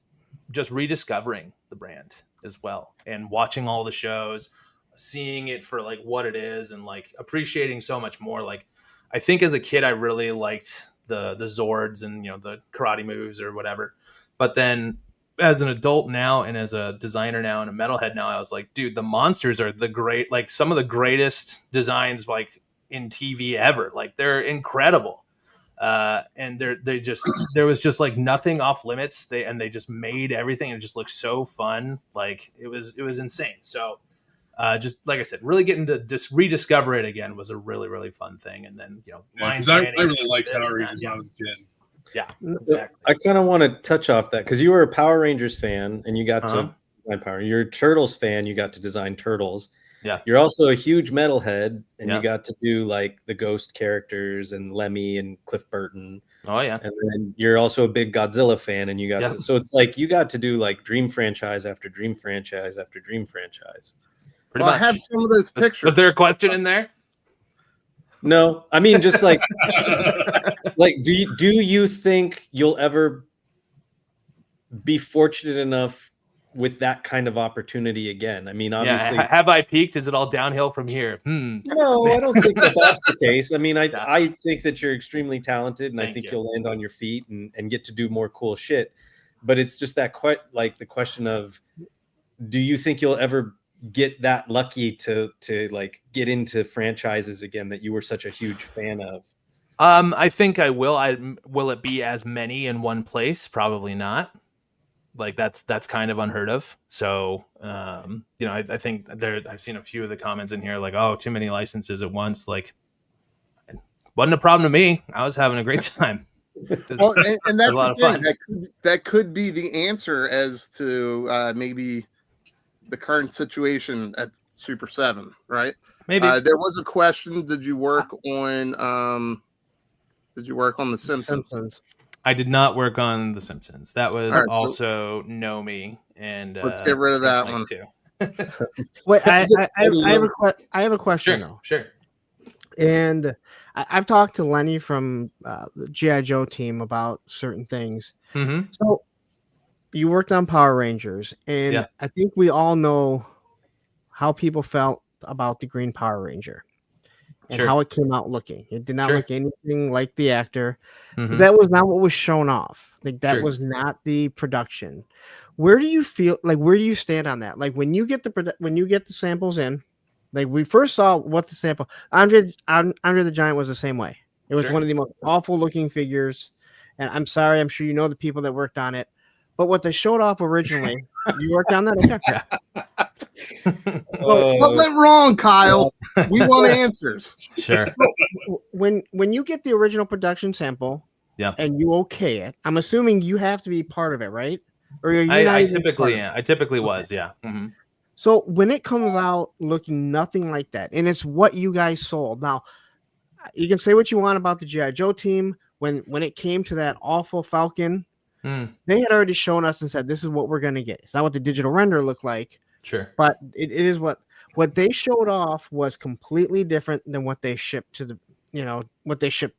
just rediscovering the brand as well and watching all the shows, seeing it for like what it is and like appreciating so much more. Like I think as a kid I really liked the Zords and the karate moves or whatever, but then as an adult now and as a designer now and a metalhead now, I was like, dude, the monsters are like some of the greatest designs like in TV ever. Like they're incredible. And there was just like nothing off limits. They just made everything and it just looked so fun. Like it was insane. So just like I said, really getting to rediscover it again was a really, really fun thing. And then, because I really liked Power Rangers when I was a kid. Yeah, exactly. I kind of want to touch off that because you were a Power Rangers fan and you got to design Power. You're a Turtles fan. You got to design Turtles. Yeah. You're also a huge metalhead and you got to do like the Ghost characters and Lemmy and Cliff Burton. Oh yeah. And then you're also a big Godzilla fan and you got to, so it's like you got to do like dream franchise after dream franchise after dream franchise. Pretty much. I have some of those pictures. Was there a question in there? No, I mean just like like do you think you'll ever be fortunate enough with that kind of opportunity again? I mean, obviously, have I peaked? Is it all downhill from here? No, I don't think that's the case. I mean, I think that you're extremely talented, and I think you'll land on your feet and get to do more cool shit. But it's just that the question of, do you think you'll ever get that lucky to like get into franchises again that you were such a huge fan of? I think I will. Will it be as many in one place? Probably not. Like that's kind of unheard of. So, I think I've seen a few of the comments in here like, oh, too many licenses at once. Like, wasn't a problem to me. I was having a great time. Well, and that's a lot the of thing. fun. That could be the answer as to maybe the current situation at SUPER7, right? Maybe. There was a question. Did you work on The Simpsons? I did not work on The Simpsons. That was All right, so also Nomi, and let's get rid of that one. too. Wait, I Just have a question though, Sure. and I've talked to Lenny from the GI Joe team about certain things. Mm-hmm. So you worked on Power Rangers, and Yeah. I think we all know how people felt about the Green Power Ranger and Sure. how it came out looking. It did not Sure. look anything like the actor. Mhm. But that was not what was shown off. Like that Sure. was not the production. Where do you feel like? Where do you stand on that? Like when you get the samples in, like we first saw what the sample. Andre the Giant was the same way. It was Sure. one of the most awful looking figures, and I'm sorry. I'm sure you know the people that worked on it. But what they showed off originally, you worked on that. Okay. What went wrong, Kyle? We want answers. Sure. When you get the original production sample, Yeah. and you okay it, I'm assuming you have to be part of it, right? Or are you not I even typically part of it? am. I typically was, yeah. Mm-hmm. So when it comes out looking nothing like that, and it's what you guys sold. Now, you can say what you want about the GI Joe team. When it came to that awful Falcon, they had already shown us and said, "This is what we're gonna get." It's not what the digital render looked like, Sure. but it is what they showed off was completely different than what they shipped to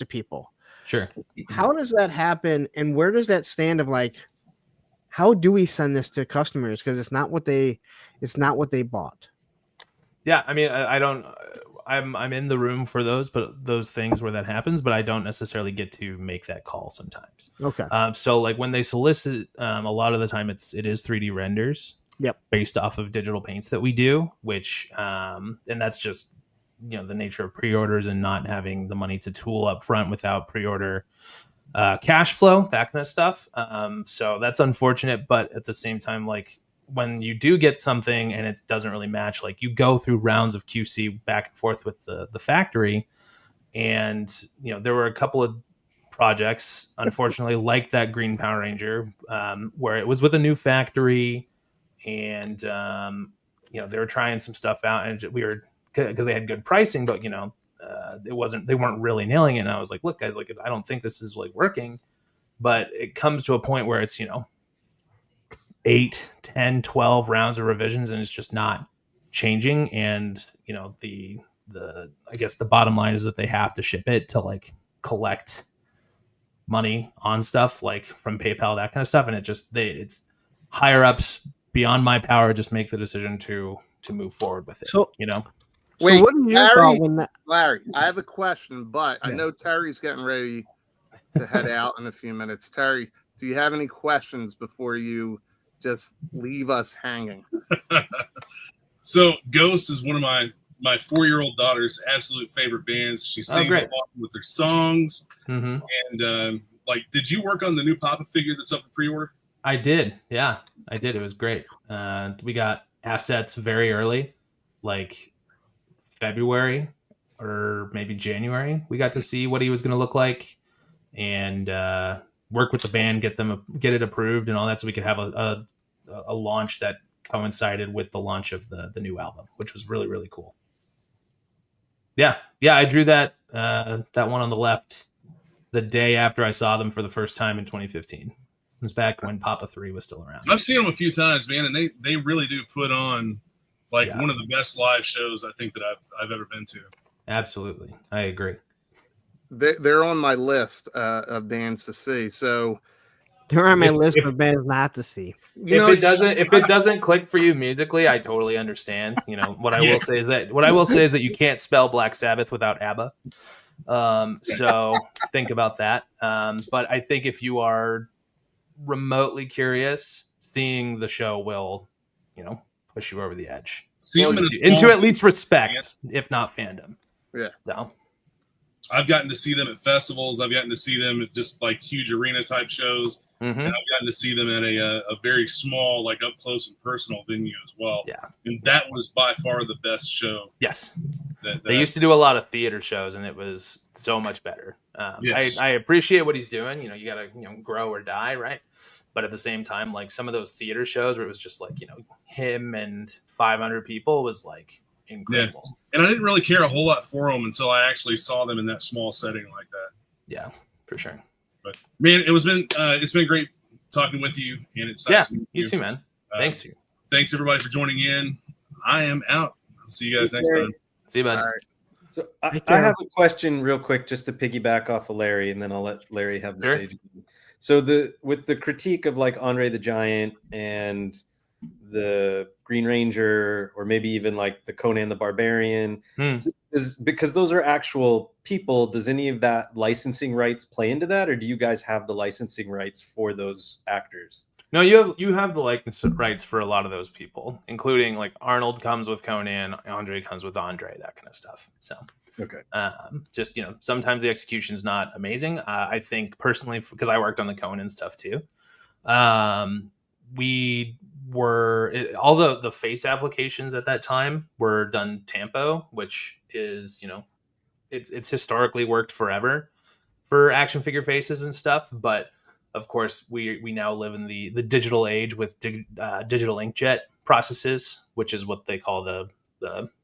people. Sure. How does that happen, and where does that stand of like? How do we send this to customers? Because it's not what they bought. Yeah, I mean, I don't. I'm in the room for those things where that happens, but I don't necessarily get to make that call sometimes. Okay. So like when they solicit, a lot of the time it is 3D renders. Yep. Based off of digital paints that we do, which and that's just the nature of pre-orders and not having the money to tool up front without pre-order cash flow, that kind of stuff. So that's unfortunate, but at the same time, like when you do get something and it doesn't really match, like you go through rounds of QC back and forth with the factory, and there were a couple of projects, unfortunately, like that Green Power Ranger, where it was with a new factory, and they were trying some stuff out, and we were, because they had good pricing, but they weren't really nailing it. And I was like, look guys, like I don't think this is like working. But it comes to a point where it's 8, 10, 12 rounds of revisions, and it's just not changing. And the I guess the bottom line is that they have to ship it to like collect money on stuff like from PayPal, that kind of stuff, and it's higher ups beyond my power just make the decision to move forward with it. So Wait, so what is your thought when that? Larry, I have a question, but I Yeah. know Terry's getting ready to head out in a few minutes. Terry, do you have any questions before you just leave us hanging? So Ghost is one of my 4-year-old daughter's absolute favorite bands. She sings along with their songs. Mm-hmm. And did you work on the new Papa figure that's up for pre-order? I did. Yeah, I did. It was great. We got assets very early, like February or maybe January. We got to see what he was going to look like and work with the band, get it approved and all that, so we could have a launch that coincided with the launch of the new album, which was really, really cool. Yeah, I drew that one on the left the day after I saw them for the first time in 2015. It was back when Papa 3 was still around. I've seen them a few times, man, and they really do put on one of the best live shows I think that I've ever been to. Absolutely, I agree. They're on my list of bands to see. So they're on my list of bands not to see. If it doesn't click for you musically, I totally understand. What I will say is that you can't spell Black Sabbath without ABBA. So think about that. But I think if you are remotely curious, seeing the show will, push you over the edge into at least respect, if not fandom. Yeah. So I've gotten to see them at festivals. I've gotten to see them at just like huge arena type shows. Mm-hmm. And I've gotten to see them at a very small, like up close and personal venue as well. Yeah. And that was by far the best show. Yes. They used to do a lot of theater shows, and it was so much better. Yes. I appreciate what he's doing. You got to grow or die, right? But at the same time, like some of those theater shows where it was just like him and 500 people was like incredible. Yeah. And I didn't really care a whole lot for them until I actually saw them in that small setting like that. Yeah, for sure. But man, it's been great talking with you, and it's nice to meet you too, man. Thanks. Thanks everybody for joining in. I am out. I'll see you guys next time. See you, bud. All right. So I have a question real quick, just to piggyback off of Larry, and then I'll let Larry have the stage. So with the critique of like Andre the Giant and the Green Ranger, or maybe even like the Conan the Barbarian, is because those are actual people. Does any of that licensing rights play into that, or do you guys have the licensing rights for those actors? No, you have the likeness rights for a lot of those people, including like Arnold comes with Conan, Andre comes with Andre, that kind of stuff. So okay, just sometimes the execution's not amazing. I think personally, because I worked on the Conan stuff too, we were all the face applications at that time were done Tampo, which is it's historically worked forever for action figure faces and stuff, but of course, we now live in the digital age with digital inkjet processes, which is what they call the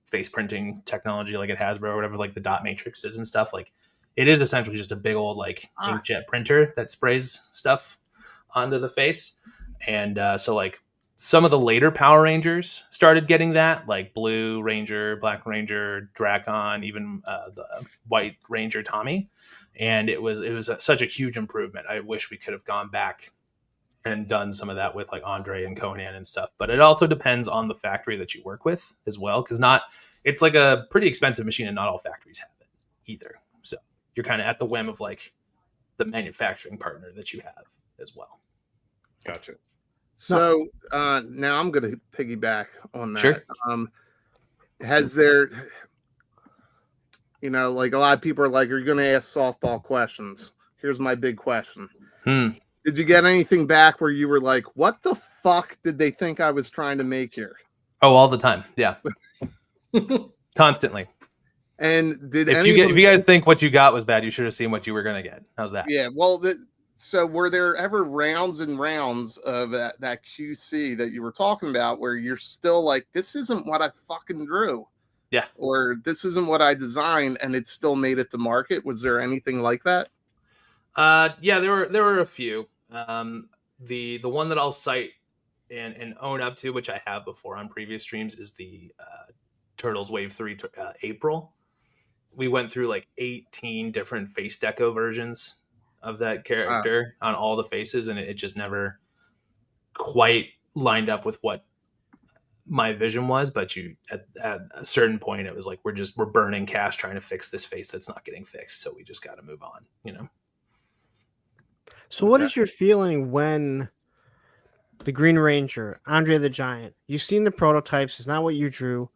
face printing technology, like at Hasbro or whatever, like the dot matrices and stuff. Like it is essentially just a big old like inkjet printer that sprays stuff onto the face. And so like some of the later Power Rangers started getting that, like Blue Ranger, Black Ranger, Dracon, even the White Ranger Tommy. And it was such a huge improvement. I wish we could have gone back and done some of that with like Andre and Conan and stuff. But it also depends on the factory that you work with as well, because it's like a pretty expensive machine, and not all factories have it either. So you're kind of at the whim of like the manufacturing partner that you have as well. Gotcha. So now I'm going to piggyback on that. Sure. Has there, like a lot of people are like, are you going to ask softball questions? Here's my big question. Did you get anything back where you were like, what the fuck did they think I was trying to make here? Oh, all the time. Yeah. Constantly. And if you guys think what you got was bad, you should have seen what you were going to get. How's that? Yeah. Well, so were there ever rounds and rounds of that QC that you were talking about where you're still like, this isn't what I fucking drew? Yeah. Or this isn't what I designed, and it still made it to market? Was there anything like that? Yeah, there were a few. The one that I'll cite and own up to, which I have before on previous streams, is the Turtles Wave 3 April. We went through like 18 different face deco versions of that character on all the faces, and it just never quite lined up with what my vision was. But at a certain point, it was like we're burning cash trying to fix this face that's not getting fixed, so we just got to move on. So what is your feeling when the Green Ranger, Andre the Giant, you've seen the prototypes, it's not what you drew,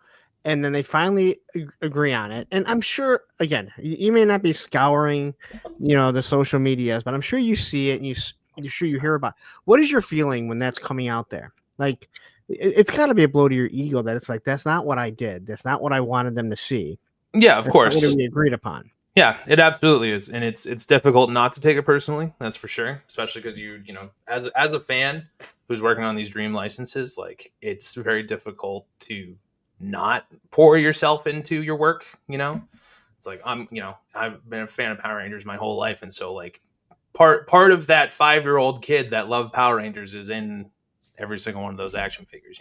and then they finally agree on it? And I'm sure, again, you may not be scouring, the social medias, but I'm sure you see it and you're sure you hear about it. What is your feeling when that's coming out there? Like, it's got to be a blow to your ego that it's like, that's not what I did. That's not what I wanted them to see. Yeah, of course. What we agreed upon. Yeah, it absolutely is, and it's difficult not to take it personally. That's for sure, especially because as a fan who's working on these dream licenses, like it's very difficult to not pour yourself into your work. It's like I've been a fan of Power Rangers my whole life, and so like part of that 5-year-old kid that loved Power Rangers is in every single one of those action figures.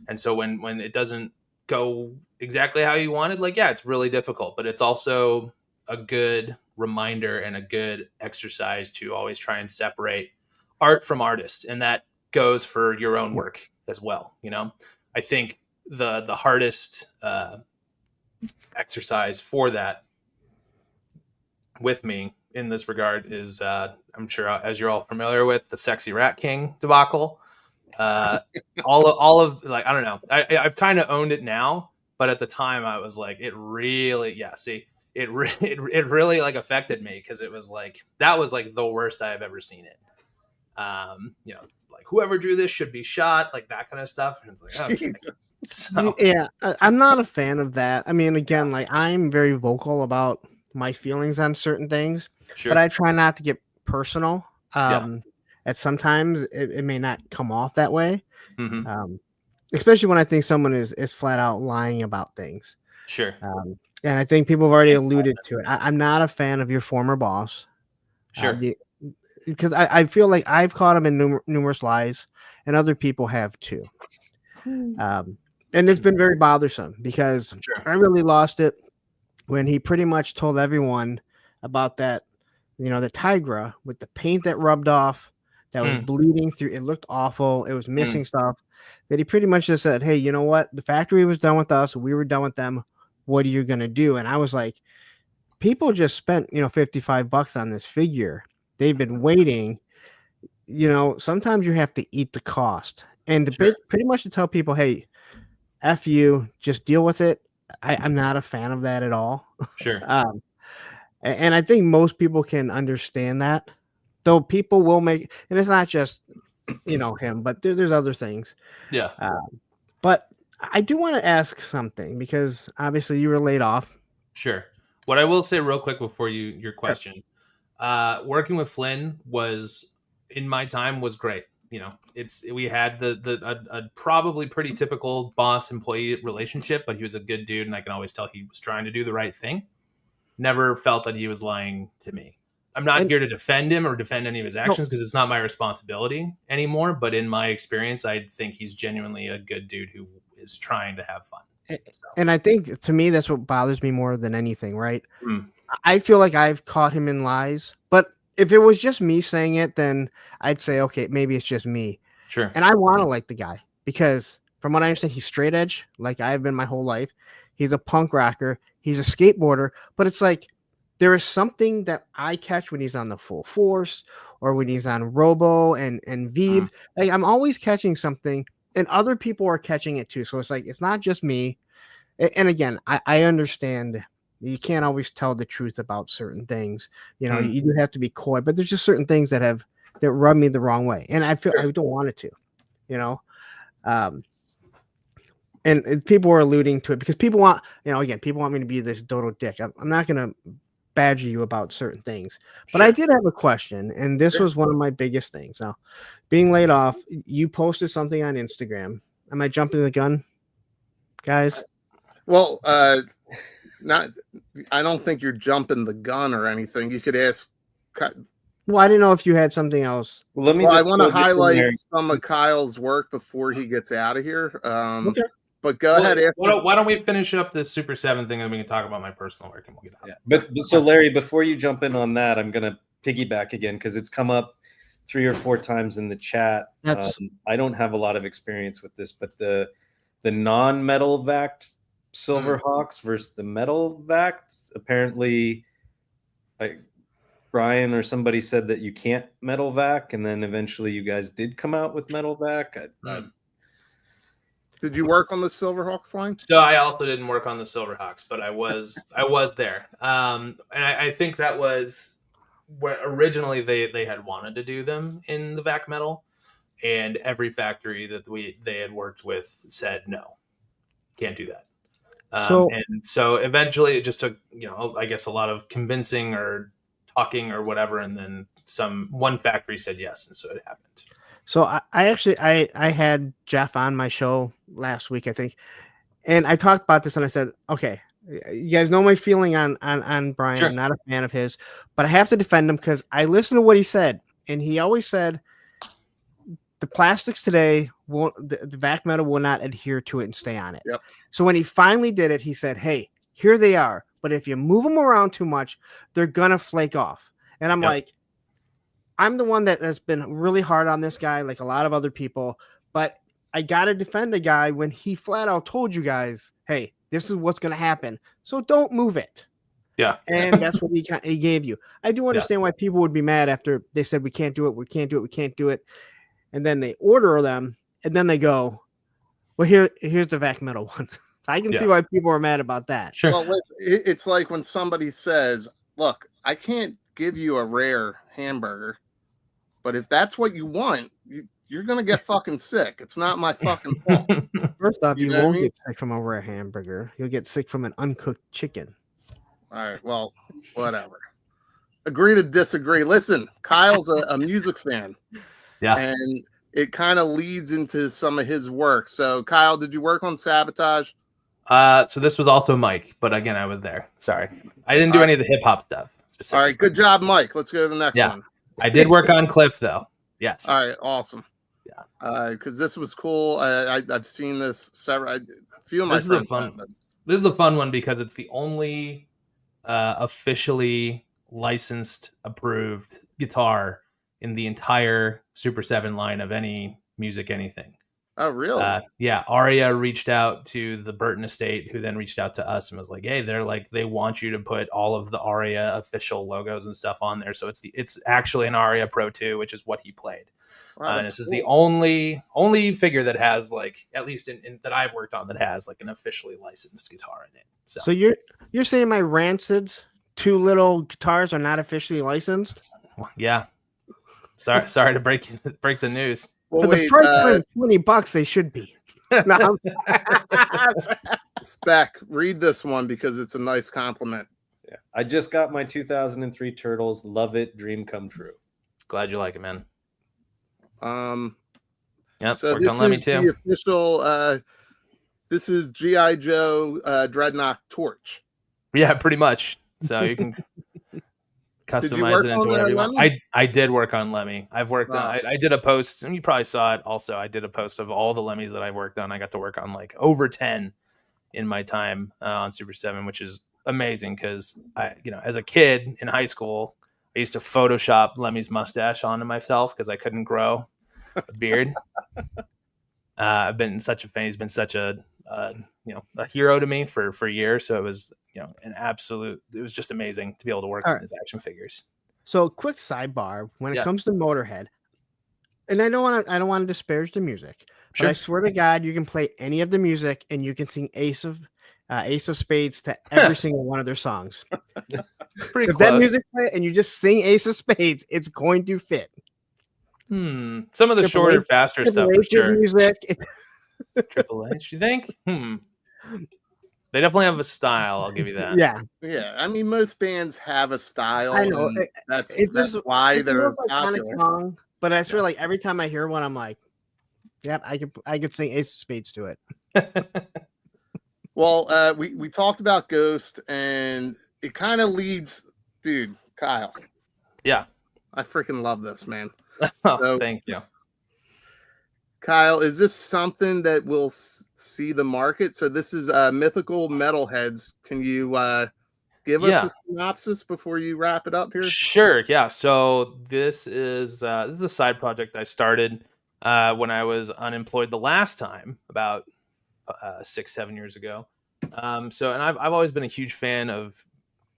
And so when it doesn't go exactly how you wanted, like, yeah, it's really difficult, but it's also a good reminder and a good exercise to always try and separate art from artist. And that goes for your own work as well. I think the hardest exercise for that with me in this regard is I'm sure, as you're all familiar with, the Sexy Rat King debacle. All of like, I don't know. I've kind of owned it now, but at the time I was like, it really like affected me, because it was like, that was like the worst I've ever seen it. You know, like whoever drew this should be shot, like that kind of stuff. And it's like, okay. So, Yeah, I'm not a fan of that. I mean, again, like I'm very vocal about my feelings on certain things, sure. but I try not to get personal. Yeah. At sometimes it may not come off that way. Mhm. Especially when I think someone is flat out lying about things. Sure. And I think people have already alluded to it. I'm not a fan of your former boss. Sure. Because I feel like I've caught him in numerous lies, and other people have too. And it's been very bothersome because Sure. I really lost it when he pretty much told everyone about that, you know, the Tigra with the paint that rubbed off, that was bleeding through. It looked awful. It was missing stuff. That he pretty much just said, hey, you know what? The factory was done with us. We were done with them. What are you going to do? And I was like, people just spent, you know, $55 on this figure. They've been waiting. You know, sometimes you have to eat the cost. And pretty much to tell people, hey, F you, just deal with it. I'm not a fan of that at all. Sure. And I think most people can understand that. Though people will make, and it's not just, you know, him, but there's other things. Yeah. But I do want to ask something because obviously you were laid off. Sure. What I will say real quick before your question, working with Flynn was in my time was great. You know, we had a probably pretty typical boss employee relationship, but he was a good dude, and I can always tell he was trying to do the right thing. Never felt that he was lying to me. I'm not here to defend him or defend any of his actions because it's not my responsibility anymore. But in my experience, I think he's genuinely a good dude who is trying to have fun. And I think to me, that's what bothers me more than anything, right? I feel like I've caught him in lies, but if it was just me saying it, then I'd say, okay, maybe it's just me. Sure. And I want to like the guy because from what I understand, he's straight edge, like I've been my whole life. He's a punk rocker. He's a skateboarder, but it's like, there is something that I catch when he's on the full force or when he's on Robo and Veeb. Like I'm always catching something and other people are catching it too. So it's like, it's not just me. And again, I understand you can't always tell the truth about certain things. You know, you do have to be coy, but there's just certain things that rub me the wrong way. And I feel I don't want it to, you know? And people are alluding to it because people want, you know, again, people want me to be this dodo dick. I'm not going to badger you about certain things, but I did have a question, and this was one of my biggest things. Now, being laid off, you posted something on Instagram. Am I jumping the gun, guys? Well, not. I don't think you're jumping the gun or anything. You could ask. Well, I didn't know if you had something else. Well, I want to highlight some of Kyle's work before he gets out of here. Okay. But go ahead. Why don't we finish up this SUPER7 thing and we can talk about my personal work and we'll get out. Yeah. But so Larry, before you jump in on that, I'm going to piggyback again because it's come up 3 or 4 times in the chat. I don't have a lot of experience with this, but the non-metal vaxxed Silverhawks versus the metal vaxxed, apparently Brian or somebody said that you can't metal vac, and then eventually you guys did come out with metal vac. Did you work on the Silverhawks line? So I also didn't work on the Silverhawks, but I was there. And I think that was where originally they had wanted to do them in the vac metal, and every factory that they had worked with said no, can't do that. And so eventually it just took, you know, I guess a lot of convincing or talking or whatever, and then one factory said yes, and so it happened. So I had Jeff on my show last week, I think, and I talked about this and I said, okay, you guys know my feeling on Brian. Sure. I'm not a fan of his, but I have to defend him because I listened to what he said, and he always said the plastics today the vac metal will not adhere to it and stay on it. Yep. So when he finally did it, he said, hey, here they are, but if you move them around too much, they're gonna flake off. And I'm like, I'm the one that has been really hard on this guy, like a lot of other people, but I got to defend the guy when he flat out told you guys, hey, this is what's going to happen. So don't move it. Yeah. And that's what he gave you. I do understand why people would be mad after they said, we can't do it. And then they order them and then they go, well, here's the vac metal ones. I can see why people are mad about that. Sure. Well, it's like when somebody says, look, I can't give you a rare hamburger, But if that's what you want, you're gonna get fucking sick. It's not my fucking fault. First off, you know what I won't mean? get sick from over a hamburger. You'll get sick from an uncooked chicken. All right, well, whatever. Agree to disagree. Listen, Kyle's a music fan. Yeah. And it kind of leads into some of his work. So, Kyle, did you work on Sabotage? So this was also Mike, but again, I was there. Sorry, I didn't do any of the hip hop stuff. All right, good job, Mike. Let's go to the next one. I did work on Cliff though. Yes. All right, awesome. Yeah. Because this was cool. I've seen this several. A few of my This is a friends fun. have it. This is a fun one because it's the only officially licensed, approved guitar in the entire Super7 line of any music, anything. Oh, really? Yeah. Aria reached out to the Burton estate, who then reached out to us and was like, "Hey, they want you to put all of the Aria official logos and stuff on there." So it's actually an Aria Pro 2, which is what he played. Wow, And this is the only figure that has, like, at least in that I've worked on, that has like an officially licensed guitar in it. So you're saying my Rancid's 2 little guitars are not officially licensed? yeah. Sorry to break the news. Well, For the wait, price of $20, they should be. No, Spec, read this one because it's a nice compliment. Yeah. I just got my 2003 Turtles. Love it. Dream come true. Glad you like it, man. Yep. So Worked this on Lemmy is too. the official. This is G.I. Joe Dreadnought Torch. Yeah, pretty much. So you can customize it into whatever you want. I did work on Lemmy. I've worked on. I did a post, and you probably saw it. Also, I did a post of all the Lemmys that I've worked on. I got to work on like over 10 in my time on Super7, which is amazing because as a kid in high school, I used to Photoshop Lemmy's mustache onto myself because I couldn't grow a beard. I've been such a fan. He's been such a hero to me for years. So it was it was just amazing to be able to work on his action figures. So, quick sidebar: when it comes to Motorhead, and I don't want to disparage the music, but I swear to God, you can play any of the music and you can sing Ace of Spades to every single one of their songs. Pretty if close. that music play and you just sing Ace of Spades, it's going to fit. Some of the shorter, faster stuff for sure. Music. Triple H, you think? They definitely have a style. I'll give you that. Yeah. I mean, most bands have a style. I know. That's why they're popular. Song, but I swear, like every time I hear one, I'm like, "Yep, I could sing Ace of Spades to it." Well, we talked about Ghost, and it kind of leads, dude, Kyle. Yeah, I freaking love this, man. So, thank you. Kyle, is this something that will see the market? So this is Mythical Metalheads. Can you give us a synopsis before you wrap it up here? Sure. Yeah. So this is a side project I started when I was unemployed the last time, about 6-7 years ago. And I've always been a huge fan of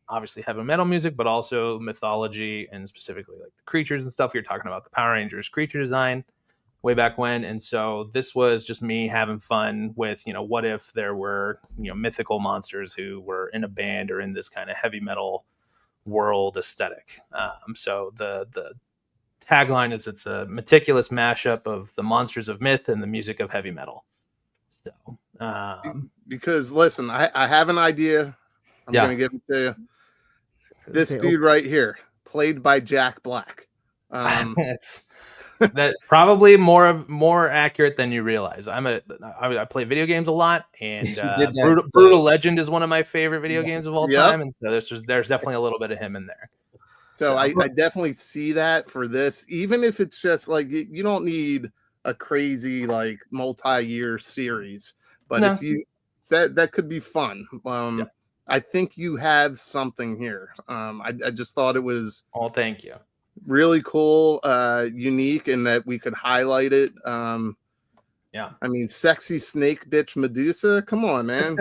obviously heavy metal music, but also mythology and specifically like the creatures and stuff. You're talking about the Power Rangers creature design way back when. And so this was just me having fun with, what if there were, mythical monsters who were in a band or in this kind of heavy metal world aesthetic. So the tagline is it's a meticulous mashup of the monsters of myth and the music of heavy metal. So, because listen, I have an idea. I'm going to give it to you. This dude right here, played by Jack Black. It's that probably more accurate than you realize. I play video games a lot, and Brutal Legend is one of my favorite video games of all time, and so there's definitely a little bit of him in there. So I definitely see that for this, even if it's just like you don't need a crazy like multi-year series, but if you that could be fun. I think you have something here. I just thought it was thank you. Really cool, unique, in that we could highlight it. I mean, sexy snake bitch Medusa. Come on, man.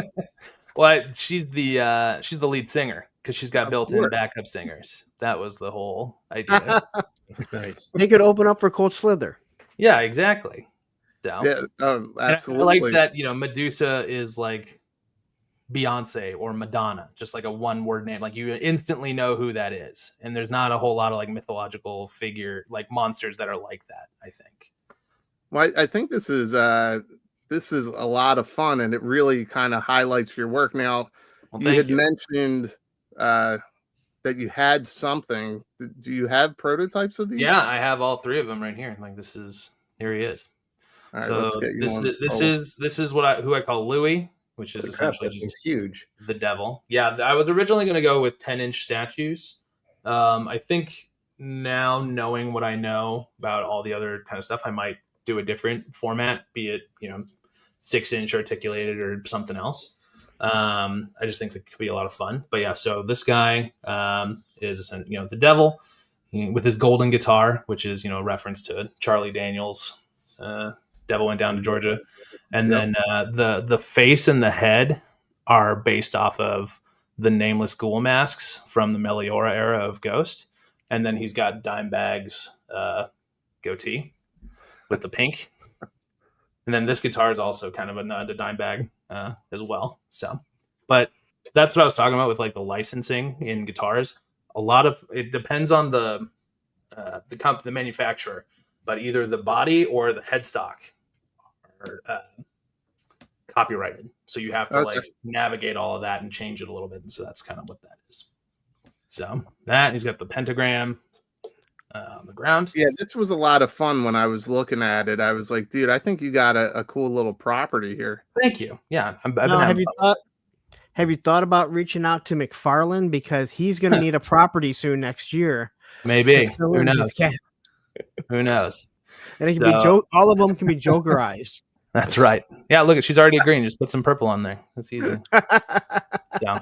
Well, she's the lead singer because she's got built-in backup singers. That was the whole idea. Nice. They could open up for Cold Slither. Yeah, exactly. So, absolutely. I like that. Medusa is like Beyonce or Madonna, just like a one-word name. Like you instantly know who that is. And there's not a whole lot of like mythological figure, like monsters that are like that, I think. Well, I think this is a lot of fun, and it really kind of highlights your work. Now, Well, you had mentioned that you had something. Do you have prototypes of these? Yeah, I have all three of them right here. Like here he is. All right, So let's get you this is who I call Louis, which is essentially just huge. The devil. Yeah, I was originally going to go with 10-inch statues. I think now, knowing what I know about all the other kind of stuff, I might do a different format, be it 6-inch articulated or something else. I just think it could be a lot of fun. But yeah, so this guy is the devil with his golden guitar, which is a reference to Charlie Daniels' Devil Went Down to Georgia. And then the face and the head are based off of the nameless ghoul masks from the Meliora era of Ghost. And then he's got Dimebag's goatee with the pink. And then this guitar is also kind of a nod to Dimebag as well. So, but that's what I was talking about with like the licensing in guitars. A lot of it depends on the manufacturer, but either the body or the headstock are copyrighted. So you have to like navigate all of that and change it a little bit. And so that's kind of what that is. So that he's got the pentagram on the ground. Yeah, this was a lot of fun when I was looking at it. I was like, dude, I think you got a cool little property here. Thank you. Yeah. Have you thought about reaching out to McFarlane, because he's going to need a property soon next year? Maybe. Who knows? Who knows? And it can be all of them can be jokerized. That's right. Yeah, look, she's already green. Just put some purple on there. That's easy. So,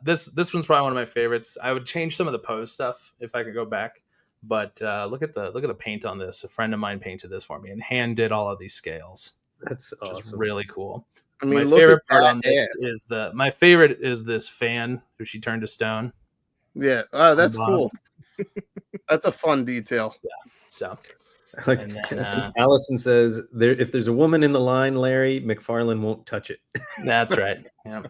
this one's probably one of my favorites. I would change some of the pose stuff if I could go back. But look at the paint on this. A friend of mine painted this for me and hand did all of these scales. That's awesome. Which is really cool. I mean, my favorite part on this is this fan who she turned to stone. Yeah. Oh, that's cool. That's a fun detail. Yeah. So. Allison says, if there's a woman in the line, Larry, McFarlane won't touch it. That's right. Yeah.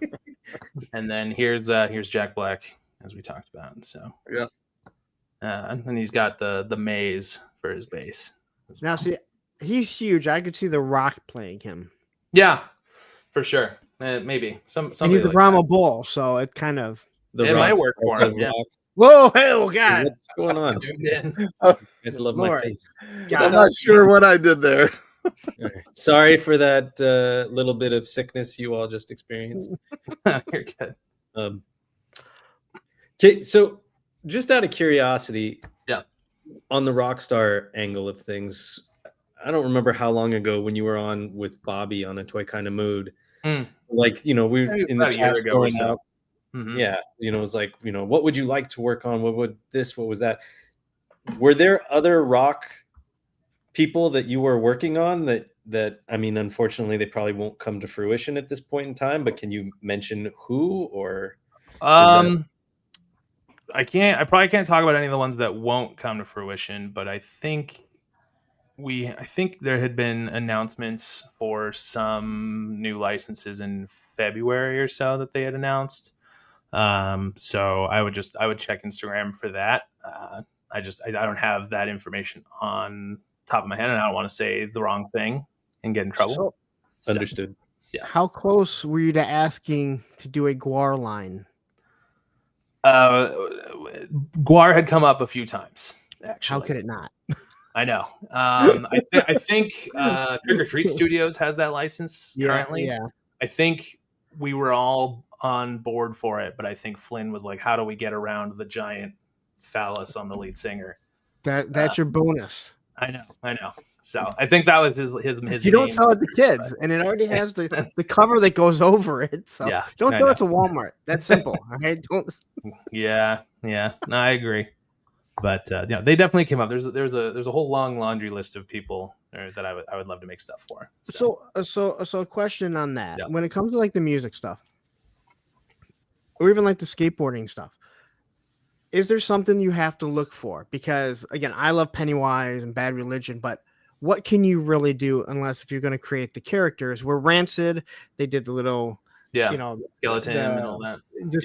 And then here's Jack Black, as we talked about. So yeah. And he's got the maze for his bass. Now, see, he's huge. I could see The Rock playing him. Yeah, for sure. Maybe some. And he's the Brahma Bull, so it kind of might work for him. Yeah. Whoa, hell, God. What's going on? I just love my face. I'm not sure what I did there. Sorry for that little bit of sickness you all just experienced. You're good. Okay, so just out of curiosity, yeah, on the Rockstar angle of things, I don't remember how long ago when you were on with Bobby on A Toy Kind of Mood. Like, we in the chat ago or so. Mm-hmm. Yeah, it was like, what would you like to work on? What was that? Were there other rock people that you were working on that I mean, unfortunately, they probably won't come to fruition at this point in time, but can you mention who or? I probably can't talk about any of the ones that won't come to fruition, but I think there had been announcements for some new licenses in February or so that they had announced. So I would check Instagram for that. I don't have that information on top of my head, and I don't want to say the wrong thing and get in trouble. So, understood. Yeah. How close were you to asking to do a Guar line? Guar had come up a few times, actually. How could it not? I know. I think Trick or Treat Studios has that license currently. Yeah. I think we were all on board for it, but I think Flynn was like, how do we get around the giant phallus on the lead singer? That's your bonus. I know. So I think that was his You don't sell it to kids, and it already has the cover that goes over it. So don't go to Walmart. That's simple. Okay. Yeah. No, I agree. But they definitely came up. There's a whole long laundry list of people that I would love to make stuff for. So a question on that. Yeah. When it comes to like the music stuff, or even like the skateboarding stuff, is there something you have to look for? Because again, I love Pennywise and Bad Religion, but what can you really do unless if you're going to create the characters? Where Rancid, they did the little Yeah. you know, Skeleton and all that. the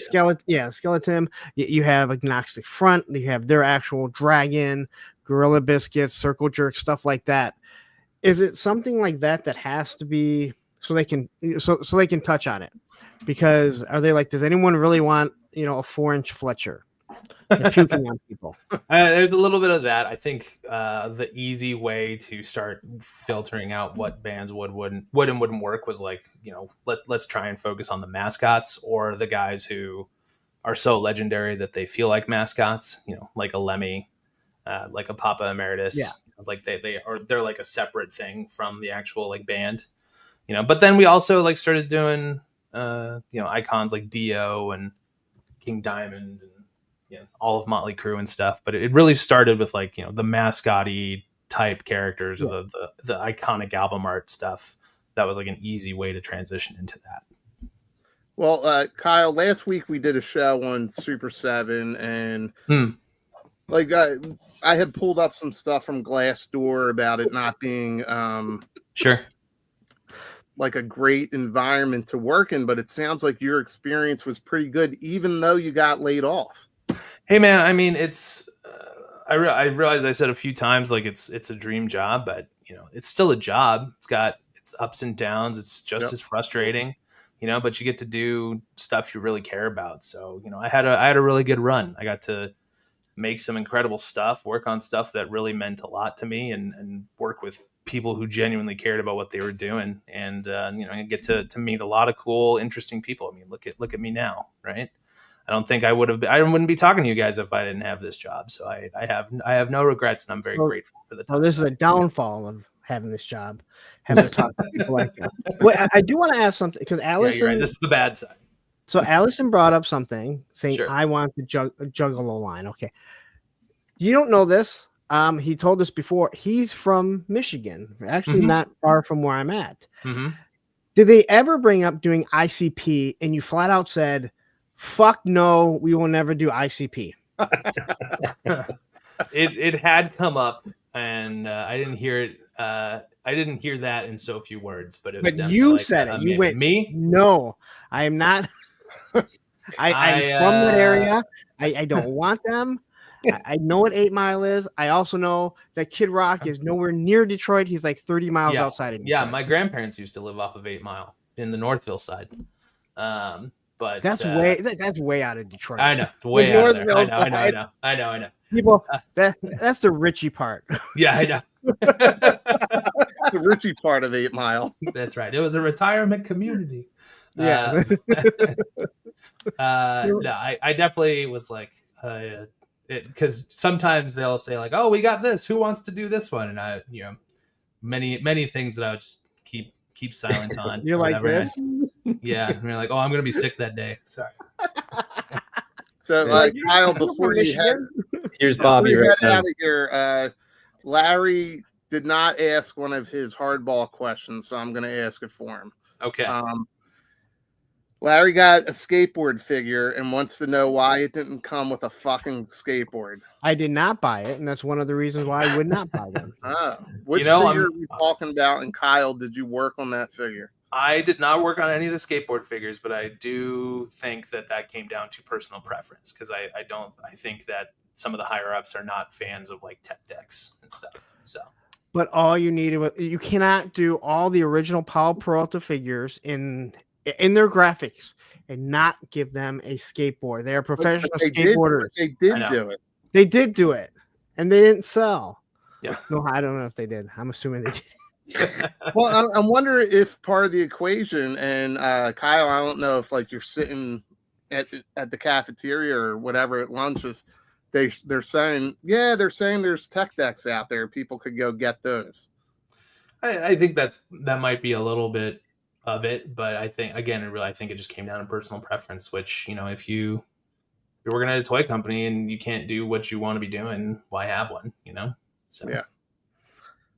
skeleton. You have Agnostic Front. You have their actual dragon, Gorilla Biscuits, Circle Jerk, stuff like that. Is it something like that that has to be so they can touch on it? Because are they like, does anyone really want, you know, a 4-inch Fletcher? They're puking on people. There's a little bit of that. I think the easy way to start filtering out what bands would and wouldn't work was like, you know, let's try and focus on the mascots or the guys who are so legendary that they feel like mascots. You know, like a Lemmy, like a Papa Emeritus. Yeah. Like they're like a separate thing from the actual like band. You know, but then we also like started doing you know, icons like Dio and King Diamond and, you know, all of Motley Crue and stuff. But it really started with like, you know, the mascot-y type characters or the iconic album art stuff. That was like an easy way to transition into that. Well, Kyle, last week we did a show on SUPER7 and like I had pulled up some stuff from Glassdoor about it not being Sure. like a great environment to work in, but it sounds like your experience was pretty good, even though you got laid off. Hey man, I mean, it's I realized I said a few times like it's a dream job, but you know, it's still a job. It's got its ups and downs. It's just as frustrating, you know, but you get to do stuff you really care about. So, you know, I had a really good run. I got to make some incredible stuff, work on stuff that really meant a lot to me, and work with people who genuinely cared about what they were doing. And, you know, I get to meet a lot of cool, interesting people. I mean, look at me now, right? I don't think I wouldn't be talking to you guys if I didn't have this job. So I have no regrets, and I'm very grateful for the time. Well, this is a downfall of having this job, having to talk to people like that. Wait, I do want to ask something because Allison. You're right. This is the bad side. So Allison brought up something saying, Sure. I want the Juggalo line. Okay. You don't know this. He told us before. He's from Michigan, actually not far from where I'm at. Did they ever bring up doing ICP and you flat out said, fuck no, we will never do ICP? It had come up, and I didn't hear it. I didn't hear that in so few words, but it was. But you like said it. You went, me? No, I am not. I'm from that area. I don't want them. I know what 8 Mile is. I also know that Kid Rock is nowhere near Detroit. He's like 30 miles outside of Detroit. Yeah, my grandparents used to live off of 8 Mile in the Northville side. But that's way out of Detroit. I know, way out of there. I know. People, that's the Richie part. Yeah, I know. The Richie part of 8 Mile. That's right. It was a retirement community. Yeah. No, I definitely was like, because sometimes they'll say like, "Oh, we got this. Who wants to do this one?" And I, you know, many things that I would just keep silent on. You're like this. Yeah, and you're like, "Oh, I'm gonna be sick that day." Sorry. So, Kyle, before you here's Bobby head right now. out of here, Larry did not ask one of his hardball questions, so I'm going to ask it for him. Okay. Larry got a skateboard figure and wants to know why it didn't come with a fucking skateboard. I did not buy it, and that's one of the reasons why I would not buy them. Which figure are we talking about? And Kyle, did you work on that figure? I did not work on any of the skateboard figures, but I do think that came down to personal preference, because I think that some of the higher ups are not fans of like tech decks and stuff. So, but all you needed you cannot do all the original Powell Peralta figures in their graphics and not give them a skateboard. They are professional skateboarders. They did do it. They did do it, and they didn't sell. Yeah. No, I don't know if they did. I'm assuming they did. Well, I'm wondering if part of the equation, and Kyle, I don't know if like you're sitting at the cafeteria or whatever at lunch, if they're saying there's tech decks out there, people could go get those. I think that might be a little bit of it, but I think it just came down to personal preference. Which, you know, if you're working at a toy company and you can't do what you want to be doing, why have one? You know. So yeah.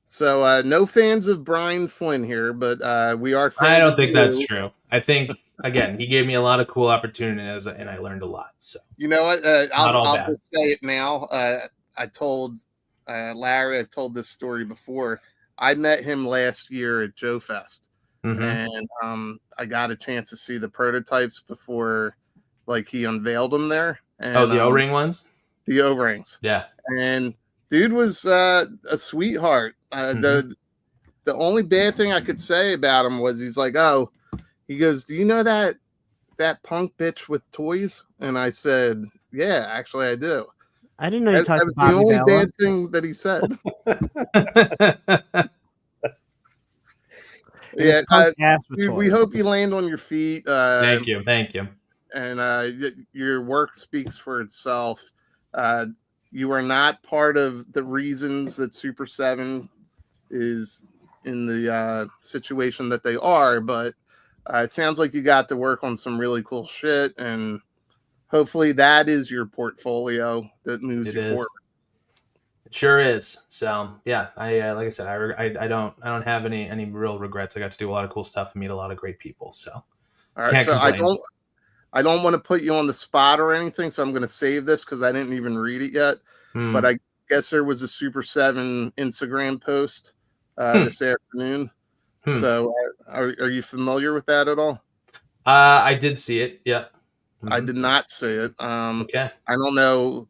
So no fans of Brian Flynn here, but we are fans. I don't think that's true. I think, again, he gave me a lot of cool opportunities, and I learned a lot. So you know what? I'll just say it now. I told Larry, I've told this story before. I met him last year at Joe Fest, and I got a chance to see the prototypes before, like, he unveiled them there. And, the O-ring ones. The O-rings. Yeah. And dude was a sweetheart. The only bad thing I could say about him was he's like, oh, he goes, do you know that punk bitch with toys? And I said, yeah, actually I do. I didn't know you talked that was about the only Bella. bad thing that he said. Yeah, dude, we hope you land on your feet. Thank you. And your work speaks for itself. You are not part of the reasons that SUPER7 is in the situation that they are, but it sounds like you got to work on some really cool shit, and hopefully that is your portfolio that moves you forward. It sure is. So yeah, I like I said, I don't have any real regrets. I got to do a lot of cool stuff and meet a lot of great people. So all right, so complain. I don't want to put you on the spot or anything, so I'm going to save this because I didn't even read it yet. But I guess there was a SUPER7 Instagram post this afternoon. So are you familiar with that at all? I did see it. Yep. I did not see it. Okay. I don't know.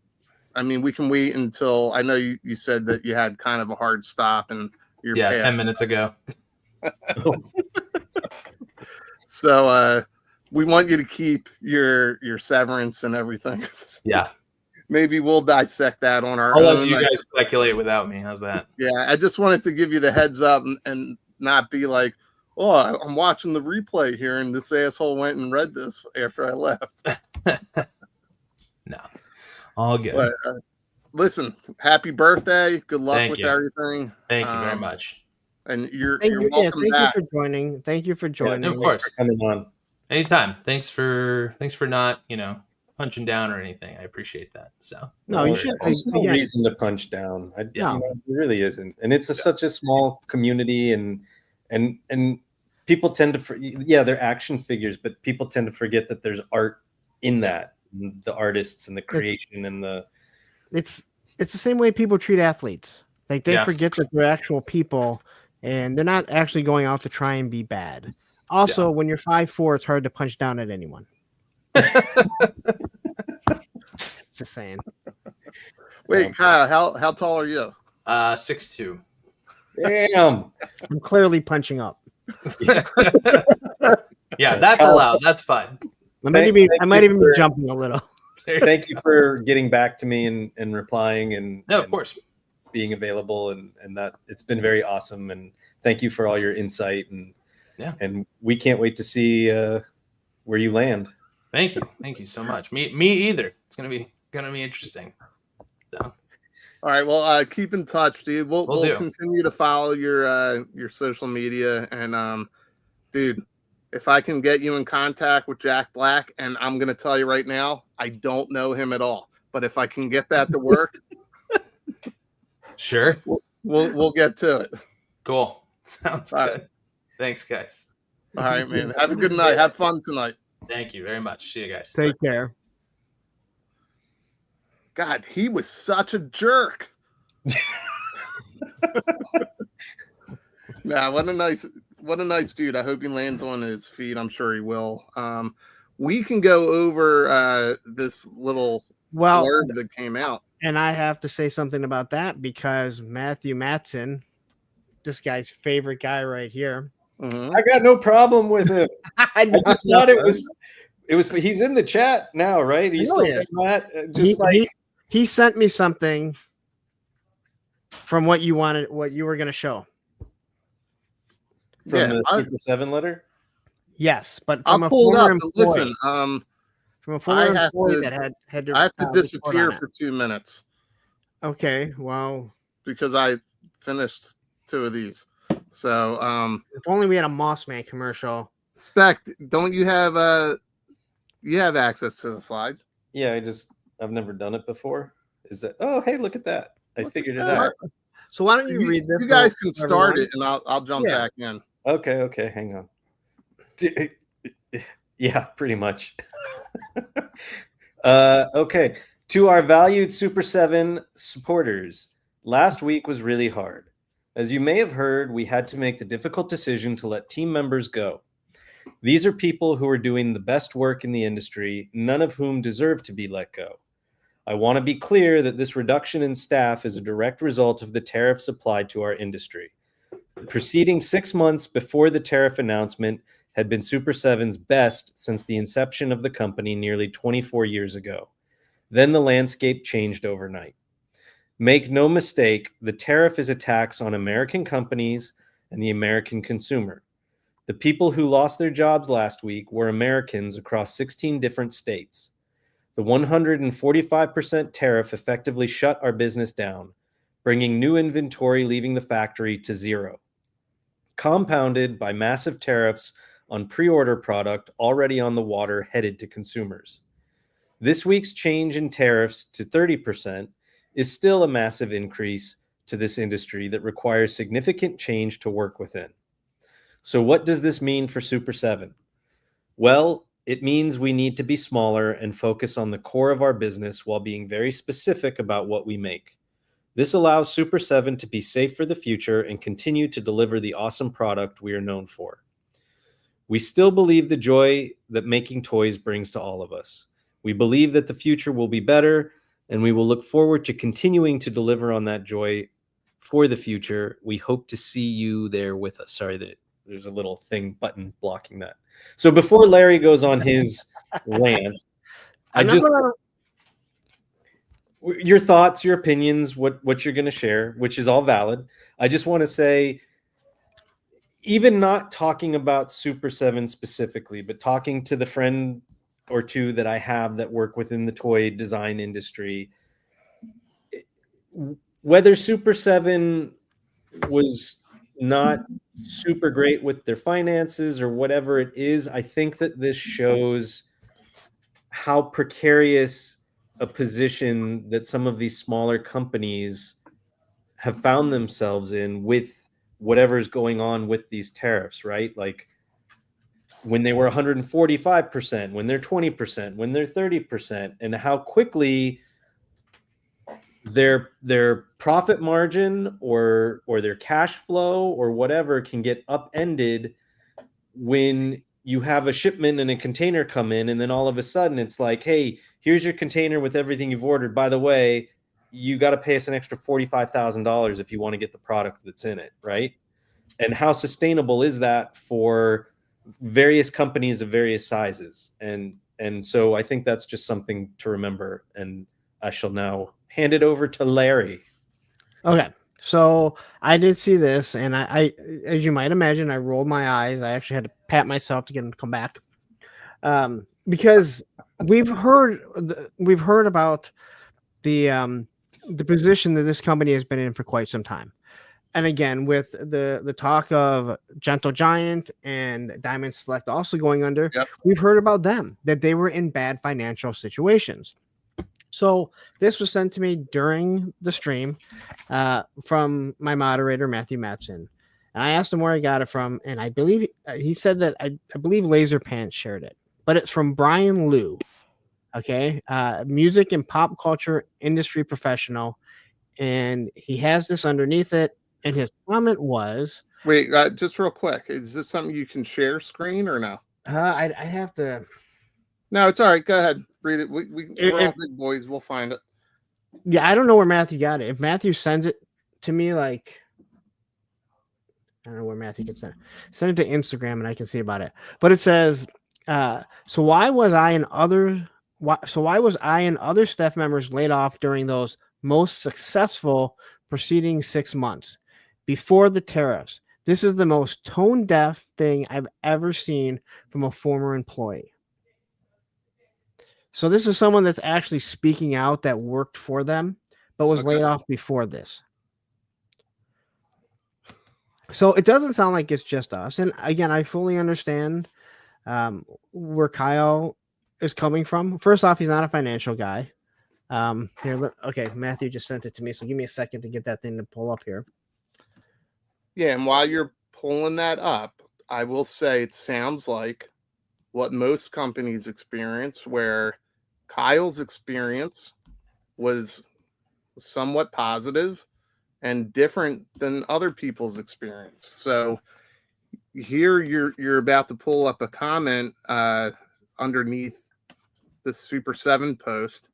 I mean, we can wait until, I know you said that you had kind of a hard stop and you're 10 minutes ago. So we want you to keep your severance and everything. Yeah. Maybe we'll dissect that on our own. I'll let you guys speculate without me. How's that? Yeah, I just wanted to give you the heads up and not be like, oh, I'm watching the replay here and this asshole went and read this after I left. No. All good. But, listen, happy birthday. Good luck with everything. Thank you very much. And you're welcome back. Thank you for joining. Thank you for joining. Of course. Thanks for coming on. Anytime. Thanks for not, punching down or anything. I appreciate that. So no, you should. There's no reason to punch down. There really isn't. And it's such a small community, and people tend to they're action figures, but people tend to forget that there's art in that, the artists and the creation and the. It's the same way people treat athletes. Like they forget that they're actual people, and they're not actually going out to try and be bad. Also, when you're 5'4", it's hard to punch down at anyone. Just saying. Wait, Kyle, how tall are you? 6'2". Damn. I'm clearly punching up. Yeah, that's allowed. That's fine. I might even be jumping a little. Thank you for getting back to me and replying and of course being available and that it's been very awesome, and thank you for all your insight and we can't wait to see where you land. Thank you so much. Me either. It's gonna be interesting. So. All right, well, keep in touch, dude. We'll continue to follow your social media, and dude, if I can get you in contact with Jack Black, and I'm gonna tell you right now, I don't know him at all, but if I can get that to work, sure, we'll get to it. Cool, sounds good. Right. Thanks, guys. All right, man. Have a good night. Have fun tonight. Thank you very much. See you guys. Take care. God, he was such a jerk. Nah, what a nice dude. I hope he lands on his feet. I'm sure he will. We can go over this little blurb that came out. And I have to say something about that because Matthew Matson, this guy's favorite guy right here. Mm-hmm. I got no problem with him. I just thought it was he's in the chat now, right? He's still Matt. He sent me something from what you wanted, what you were going to show. From the SUPER7 letter? Yes, but from a former employee. Listen, from a former employee that had to. I have to disappear for 2 minutes. Okay, well, because I finished 2 of these. So, if only we had a Mossman commercial. Spec, don't you have access to the slides? Yeah, I've never done it before. Is that? Oh, hey, look at that! I figured it out. So why don't you read this? You guys can start it, and I'll jump back in. Okay, hang on. Yeah, pretty much. Okay, to our valued SUPER7 supporters, last week was really hard. As you may have heard, we had to make the difficult decision to let team members go. These are people who are doing the best work in the industry, none of whom deserve to be let go. I want to be clear that this reduction in staff is a direct result of the tariffs applied to our industry. The preceding 6 months before the tariff announcement had been Super7's best since the inception of the company nearly 24 years ago. Then the landscape changed overnight. Make no mistake, the tariff is a tax on American companies and the American consumer. The people who lost their jobs last week were Americans across 16 different states. The 145% tariff effectively shut our business down, bringing new inventory leaving the factory to zero, compounded by massive tariffs on pre-order product already on the water headed to consumers. This week's change in tariffs to 30% is still a massive increase to this industry that requires significant change to work within. So what does this mean for Super7? Well, it means we need to be smaller and focus on the core of our business while being very specific about what we make. This allows Super7 to be safe for the future and continue to deliver the awesome product we are known for. We still believe the joy that making toys brings to all of us. We believe that the future will be better, and we will look forward to continuing to deliver on that joy for the future. We hope to see you there with us. Sorry, there's a little thing button blocking that. So before Larry goes on his rant, your thoughts, your opinions, what you're going to share, which is all valid. I just want to say, even not talking about Super7 specifically, but talking to the friend or two that I have that work within the toy design industry, whether Super7 was not super great with their finances or whatever it is, I think that this shows how precarious a position that some of these smaller companies have found themselves in with whatever's going on with these tariffs, right? Like when they were 145%, when they're 20%, when they're 30%, and how quickly their profit margin or their cash flow or whatever can get upended when you have a shipment and a container come in, and then all of a sudden it's like, hey, here's your container with everything you've ordered. By the way, you got to pay us an extra $45,000 if you want to get the product that's in it, right? And how sustainable is that for various companies of various sizes? And so I think that's just something to remember. And I shall now hand it over to Larry. Okay. So I did see this, and I as you might imagine, I rolled my eyes. I actually had to pat myself to get him to come back, because we've heard about the position that this company has been in for quite some time. And again, with the talk of Gentle Giant and Diamond Select also going under, Yep. We've heard about them, that they were in bad financial situations. So this was sent to me during the stream from my moderator, Matthew Matson. And I asked him where I got it from, and I believe he said that I believe Laser Pants shared it, but it's from Brian Liu. Okay, music and pop culture industry professional, and he has this underneath it. And his comment was, Wait, just real quick. Is this something you can share screen or no? I have to. No, it's all right. Go ahead. Read it. We're all big boys. We'll find it. Yeah, I don't know where Matthew got it. If Matthew sends it to me, like, I don't know where Matthew gets that. Send it to Instagram and I can see about it. But it says, so why was I and other staff members laid off during those most successful preceding 6 months before the tariffs? This is the most tone deaf thing I've ever seen from a former employee. So this is someone that's actually speaking out that worked for them, but was laid off before this. So it doesn't sound like it's just us. And again, I fully understand where Kyle is coming from. First off, he's not a financial guy. Okay, Matthew just sent it to me, so give me a second to get that thing to pull up here. Yeah, and while you're pulling that up, I will say it sounds like what most companies experience, where Kyle's experience was somewhat positive and different than other people's experience. So here you're about to pull up a comment underneath the Super7 post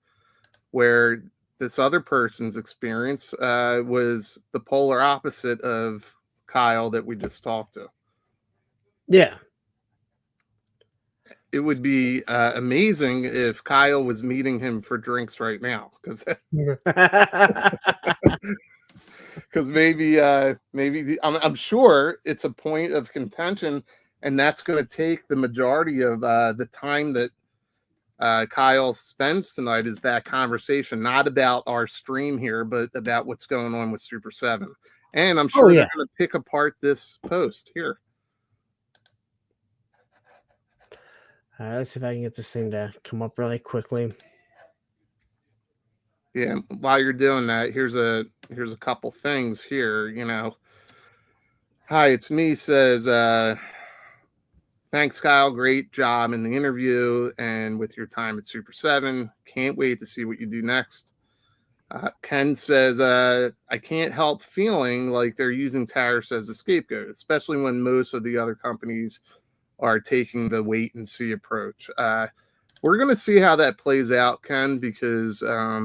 where this other person's experience was the polar opposite of Kyle that we just talked to. Yeah. It would be amazing if Kyle was meeting him for drinks right now, because maybe I'm sure it's a point of contention, and that's going to take the majority of the time that Kyle spends tonight is that conversation, not about our stream here, but about what's going on with Super7. And I'm sure they're going to pick apart this post here. Let's see if I can get this thing to come up really quickly. Yeah, while you're doing that, here's a couple things here. Hi, it's me. Says, thanks, Kyle. Great job in the interview and with your time at Super7. Can't wait to see what you do next. Ken says, I can't help feeling like they're using tariffs as a scapegoat, especially when most of the other companies are taking the wait and see approach. We're going to see how that plays out, Ken, because I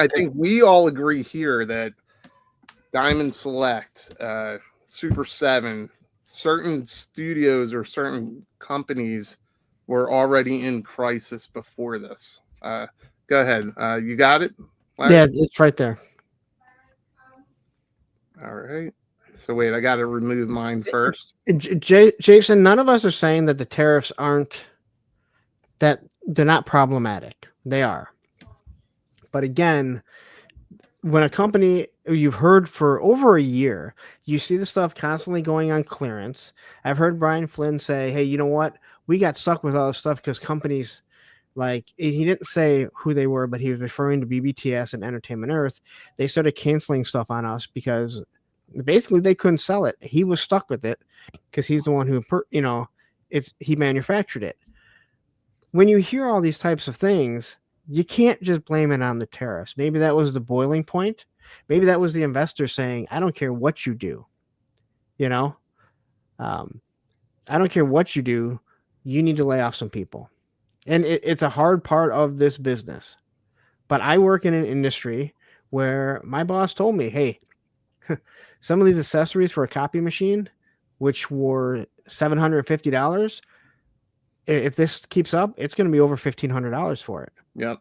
think we all agree here that Diamond Select, Super7, certain studios or certain companies were already in crisis before this. Go ahead. You got it, Larry? Yeah, it's right there. All right. So wait, I got to remove mine first. Jason, none of us are saying that the tariffs that they're not problematic. They are. But again, when a company you've heard for over a year, you see the stuff constantly going on clearance. I've heard Brian Flynn say, hey, you know what? We got stuck with all this stuff because companies he didn't say who they were, but he was referring to BBTS and Entertainment Earth. They started canceling stuff on us because basically they couldn't sell it. He was stuck with it because he's the one who, he manufactured it. When you hear all these types of things, you can't just blame it on the tariffs. Maybe that was the boiling point. Maybe that was the investor saying, I don't care what you do. I don't care what you do. You need to lay off some people. And it's a hard part of this business. But I work in an industry where my boss told me, hey, some of these accessories for a copy machine, which were $750, if this keeps up, it's going to be over $1,500 for it. Yep.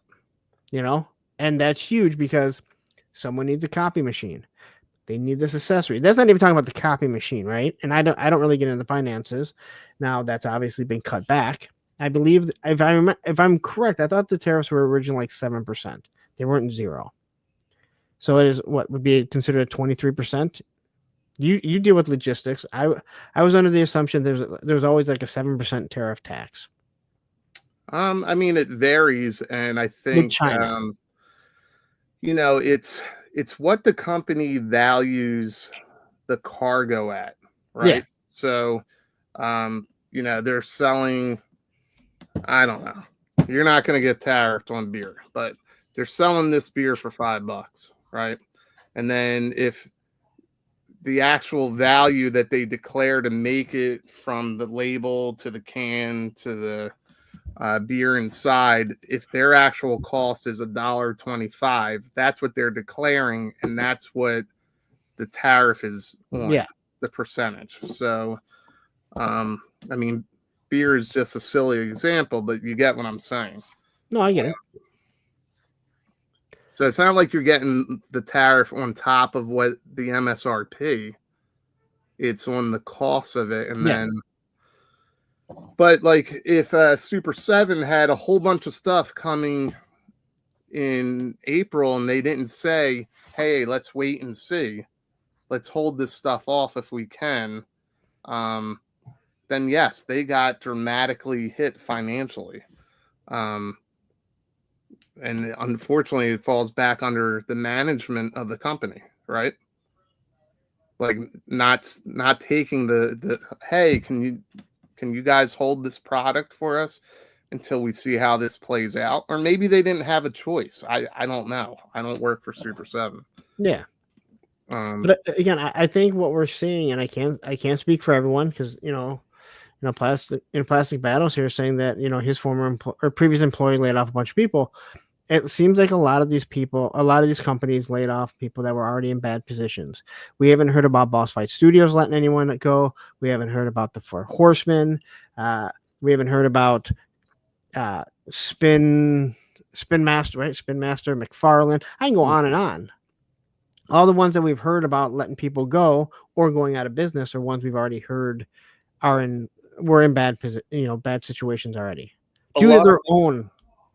And that's huge because someone needs a copy machine. They need this accessory. That's not even talking about the copy machine, right? And I don't really get into the finances. Now that's obviously been cut back. I believe if I'm correct, I thought the tariffs were originally like 7%. They weren't 0. So it is what would be considered 23%. You deal with logistics. I was under the assumption there's always like a 7% tariff tax. I mean, it varies, and I think it's what the company values the cargo at, right? Yeah. So, they're selling. I don't know. You're not going to get tariffed on beer, but they're selling this beer for $5, right? And then if the actual value that they declare to make it from the label to the can to the beer inside, if their actual cost is $1.25, that's what they're declaring, and that's what the tariff is on. Yeah, the percentage. So, I mean, beer is just a silly example, but you get what I'm saying. No, I get it. So it's not like you're getting the tariff on top of what the MSRP. It's on the cost of it, and then. But like if Super7 had a whole bunch of stuff coming in April and they didn't say, hey, let's wait and see, let's hold this stuff off if we can, then yes, they got dramatically hit financially. And unfortunately, it falls back under the management of the company, right? Like not taking the hey, can you guys hold this product for us? until we see how this plays out. Or maybe they didn't have a choice. I don't know. I don't work for Super7. Yeah. But again, I think what we're seeing, and I can't speak for everyone because plastic battles here saying that his former or previous employee laid off a bunch of people. It seems like a lot of these companies laid off people that were already in bad positions. We haven't heard about Boss Fight Studios letting anyone go. We haven't heard about the Four Horsemen. We haven't heard about Spin Master, right? Spin Master, McFarlane. I can go on and on. All the ones that we've heard about letting people go or going out of business are ones we've already heard were in bad situations already.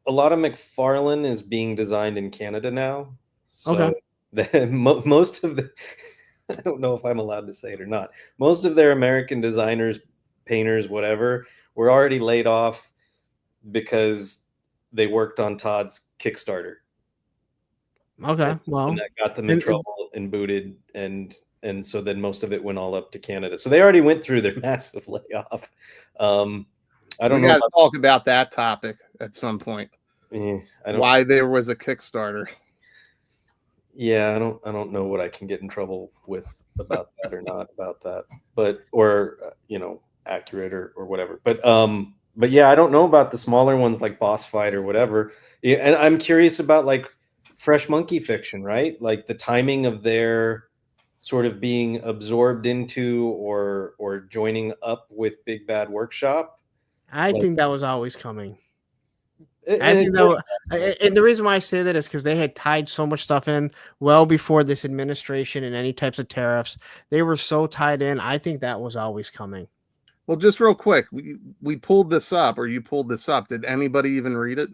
A lot of McFarlane is being designed in Canada now. So most of the, I don't know if I'm allowed to say it or not. Most of their American designers, painters, whatever, were already laid off because they worked on Todd's Kickstarter. Okay, well, and that got them in trouble and booted, and so then most of it went all up to Canada. So they already went through their massive layoff. I don't know. We got to talk about that topic at some point. Why there was a Kickstarter. Yeah, I don't know what I can get in trouble with about that or not about that, but or accurate or whatever. But yeah, I don't know about the smaller ones like Boss Fight or whatever. Yeah, and I'm curious about like Fresh Monkey Fiction, right? Like the timing of their sort of being absorbed into or joining up with Big Bad Workshop. I think that was always coming. And the reason why I say that is because they had tied so much stuff in well before this administration and any types of tariffs. They were so tied in. I think that was always coming. Well, just real quick, we pulled this up, or you pulled this up. Did anybody even read it?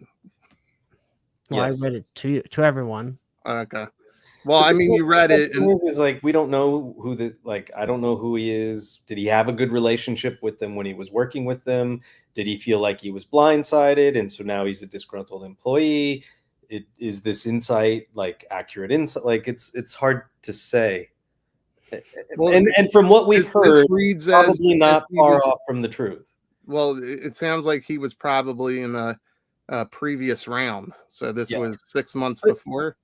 Well, yes. I read it to everyone. Okay. Well, I mean, you read it. And is like we don't know I don't know who he is. Did he have a good relationship with them when he was working with them? Did he feel like he was blindsided, and so now he's a disgruntled employee? Is this insight like accurate insight? Like it's hard to say. Well, and from what we've heard, reads probably not far off from the truth. Well, it sounds like he was probably in the previous round. So this was 6 months before.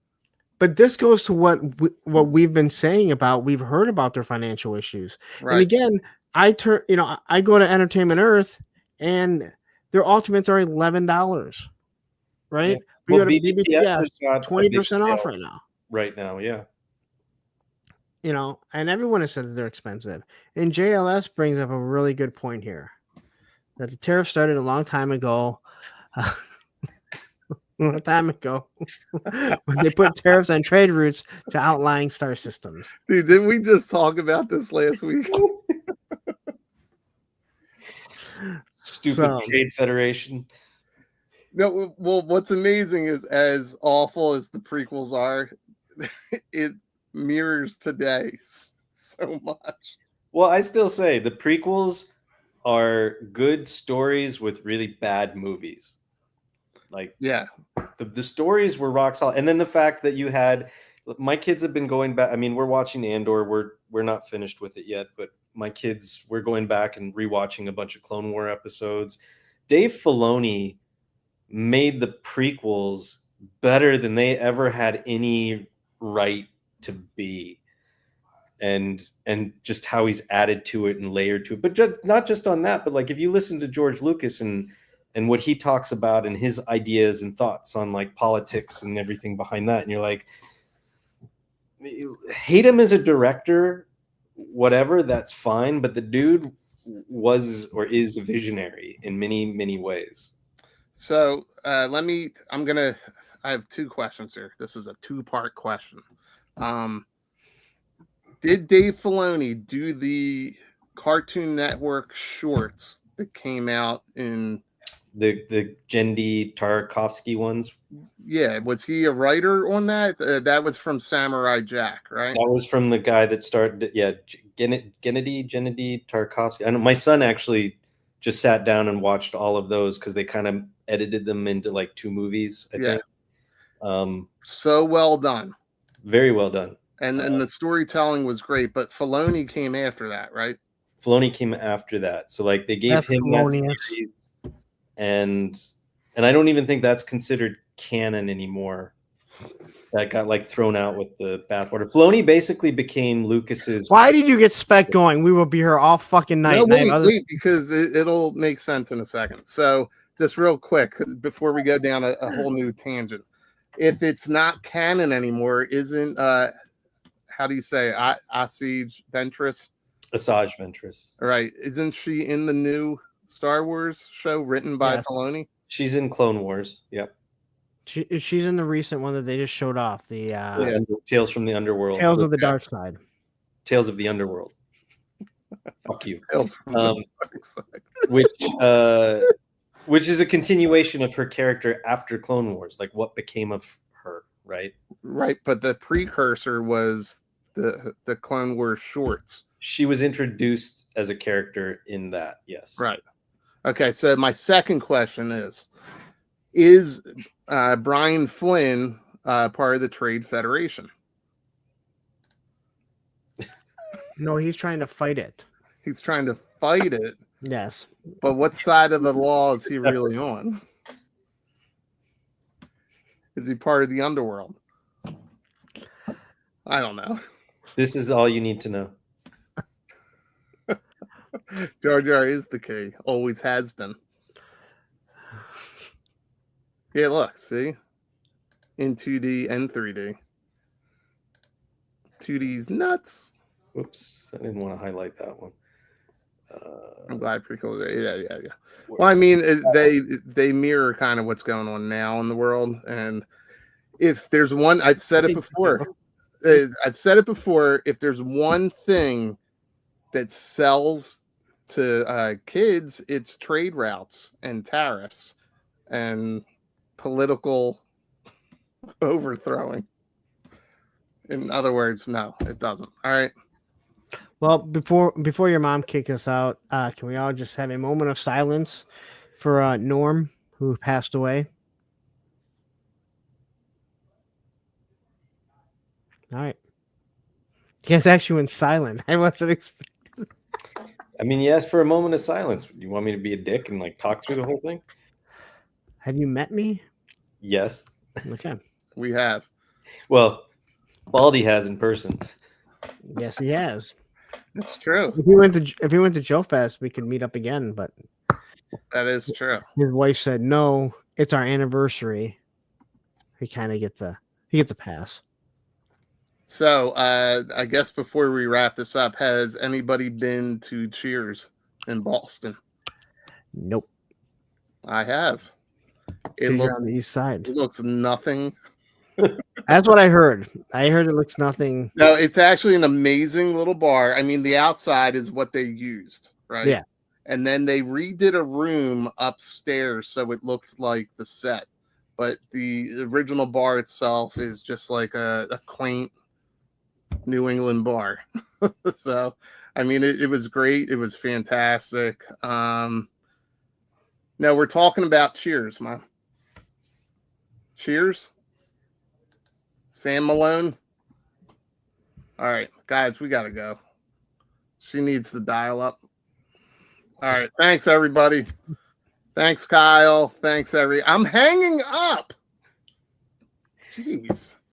But this goes to what we've been saying about. We've heard about their financial issues, right. And again, I go to Entertainment Earth, and their ultimates are $11, right? Yeah. Well, BBTS got 20% off right now. Right now, yeah. And everyone has said that they're expensive. And JLS brings up a really good point here, that the tariff started a long time ago. When they put tariffs on trade routes to outlying star systems. Dude, didn't we just talk about this last week? Stupid trade federation. No, well, what's amazing is, as awful as the prequels are, it mirrors today so much. Well, I still say the prequels are good stories with really bad movies. Like, yeah, the stories were rock solid, and then the fact that you had my kids have been going back. I mean, we're watching Andor. We're not finished with it yet, but my kids, we're going back and rewatching a bunch of Clone War episodes. Dave Filoni made the prequels better than they ever had any right to be, and just how he's added to it and layered to it. But not just on that, but like if you listen to George Lucas and what he talks about and his ideas and thoughts on like politics and everything behind that. And you're like, hate him as a director, whatever, that's fine. But the dude was or is a visionary in many, many ways. So I have two questions here. This is a 2-part question. Did Dave Filoni do the Cartoon Network shorts that came out in the Genndy Tartakovsky ones? Yeah, was he a writer on that? That was from Samurai Jack, right? That was from the guy that started. Yeah, Genndy Tartakovsky. And my son actually just sat down and watched all of those because they kind of edited them into like 2 movies. I think. So well done. Very well done. And the storytelling was great, but Filoni came after that, right? Filoni came after that. So like they gave him that series. and I don't even think that's considered canon anymore. That got like thrown out with the bathwater. Filoni basically became Lucas's. Why did you get spec going? We will be here all fucking night. No, and I have wait, because it'll make sense in a second. So just real quick before we go down a whole new tangent, if it's not canon anymore, isn't how do you say Asajj Ventress? Asajj Ventress. Right? Isn't she in the new Star Wars show written by Yes. Filoni? She's in Clone Wars. Yep. She's in the recent one that they just showed off. The Tales from the Underworld. Tales of the Dark Side. Tales of the Underworld. Fuck you. Tales from the Dark Side. Which is a continuation of her character after Clone Wars. Like what became of her, right? Right, but the precursor was the Clone Wars shorts. She was introduced as a character in that, yes. Right. Okay, so my second question is Brian Flynn part of the Trade Federation? No, he's trying to fight it. He's trying to fight it. Yes. But what side of the law is he really on? Is he part of the underworld? I don't know. This is all you need to know. Jar Jar is the key. Always has been. Yeah, look, see? In 2D and 3D. 2D's nuts. Whoops, I didn't want to highlight that one. I'm glad pretty cool. Yeah. Well, I mean, they mirror kind of what's going on now in the world. And if there's one, I've said it before. If there's one thing that sells to kids, it's trade routes and tariffs and political overthrowing. In other words, no, it doesn't. All right. Well, before your mom kicks us out, can we all just have a moment of silence for Norm, who passed away? All right. You guys actually went silent. I wasn't expecting. I mean, you asked for a moment of silence. You want me to be a dick and like talk through the whole thing? Have you met me? Yes. Okay. We have. Well, Baldy has in person. Yes, he has. It's true. If he went to Joe Fest, we could meet up again. But That is true. his wife said no. It's our anniversary. He kind of gets a pass. So I guess before we wrap this up, has anybody been to Cheers in Boston? Nope. I have. It 'Cause you're looks on the east side. it looks nothing. That's what I heard. I heard it looks nothing. No, it's actually an amazing little bar. I mean, the outside is what they used, right? Yeah. And then they redid a room upstairs so it looked like the set. But the original bar itself is just like a quaint New England bar. So, I mean, it was great. It was fantastic. No, we're talking about Cheers, man. Cheers. Sam Malone. All right, guys, we got to go. She needs to dial up. All right, thanks, everybody. Thanks, Kyle. Thanks, I'm hanging up. Jeez.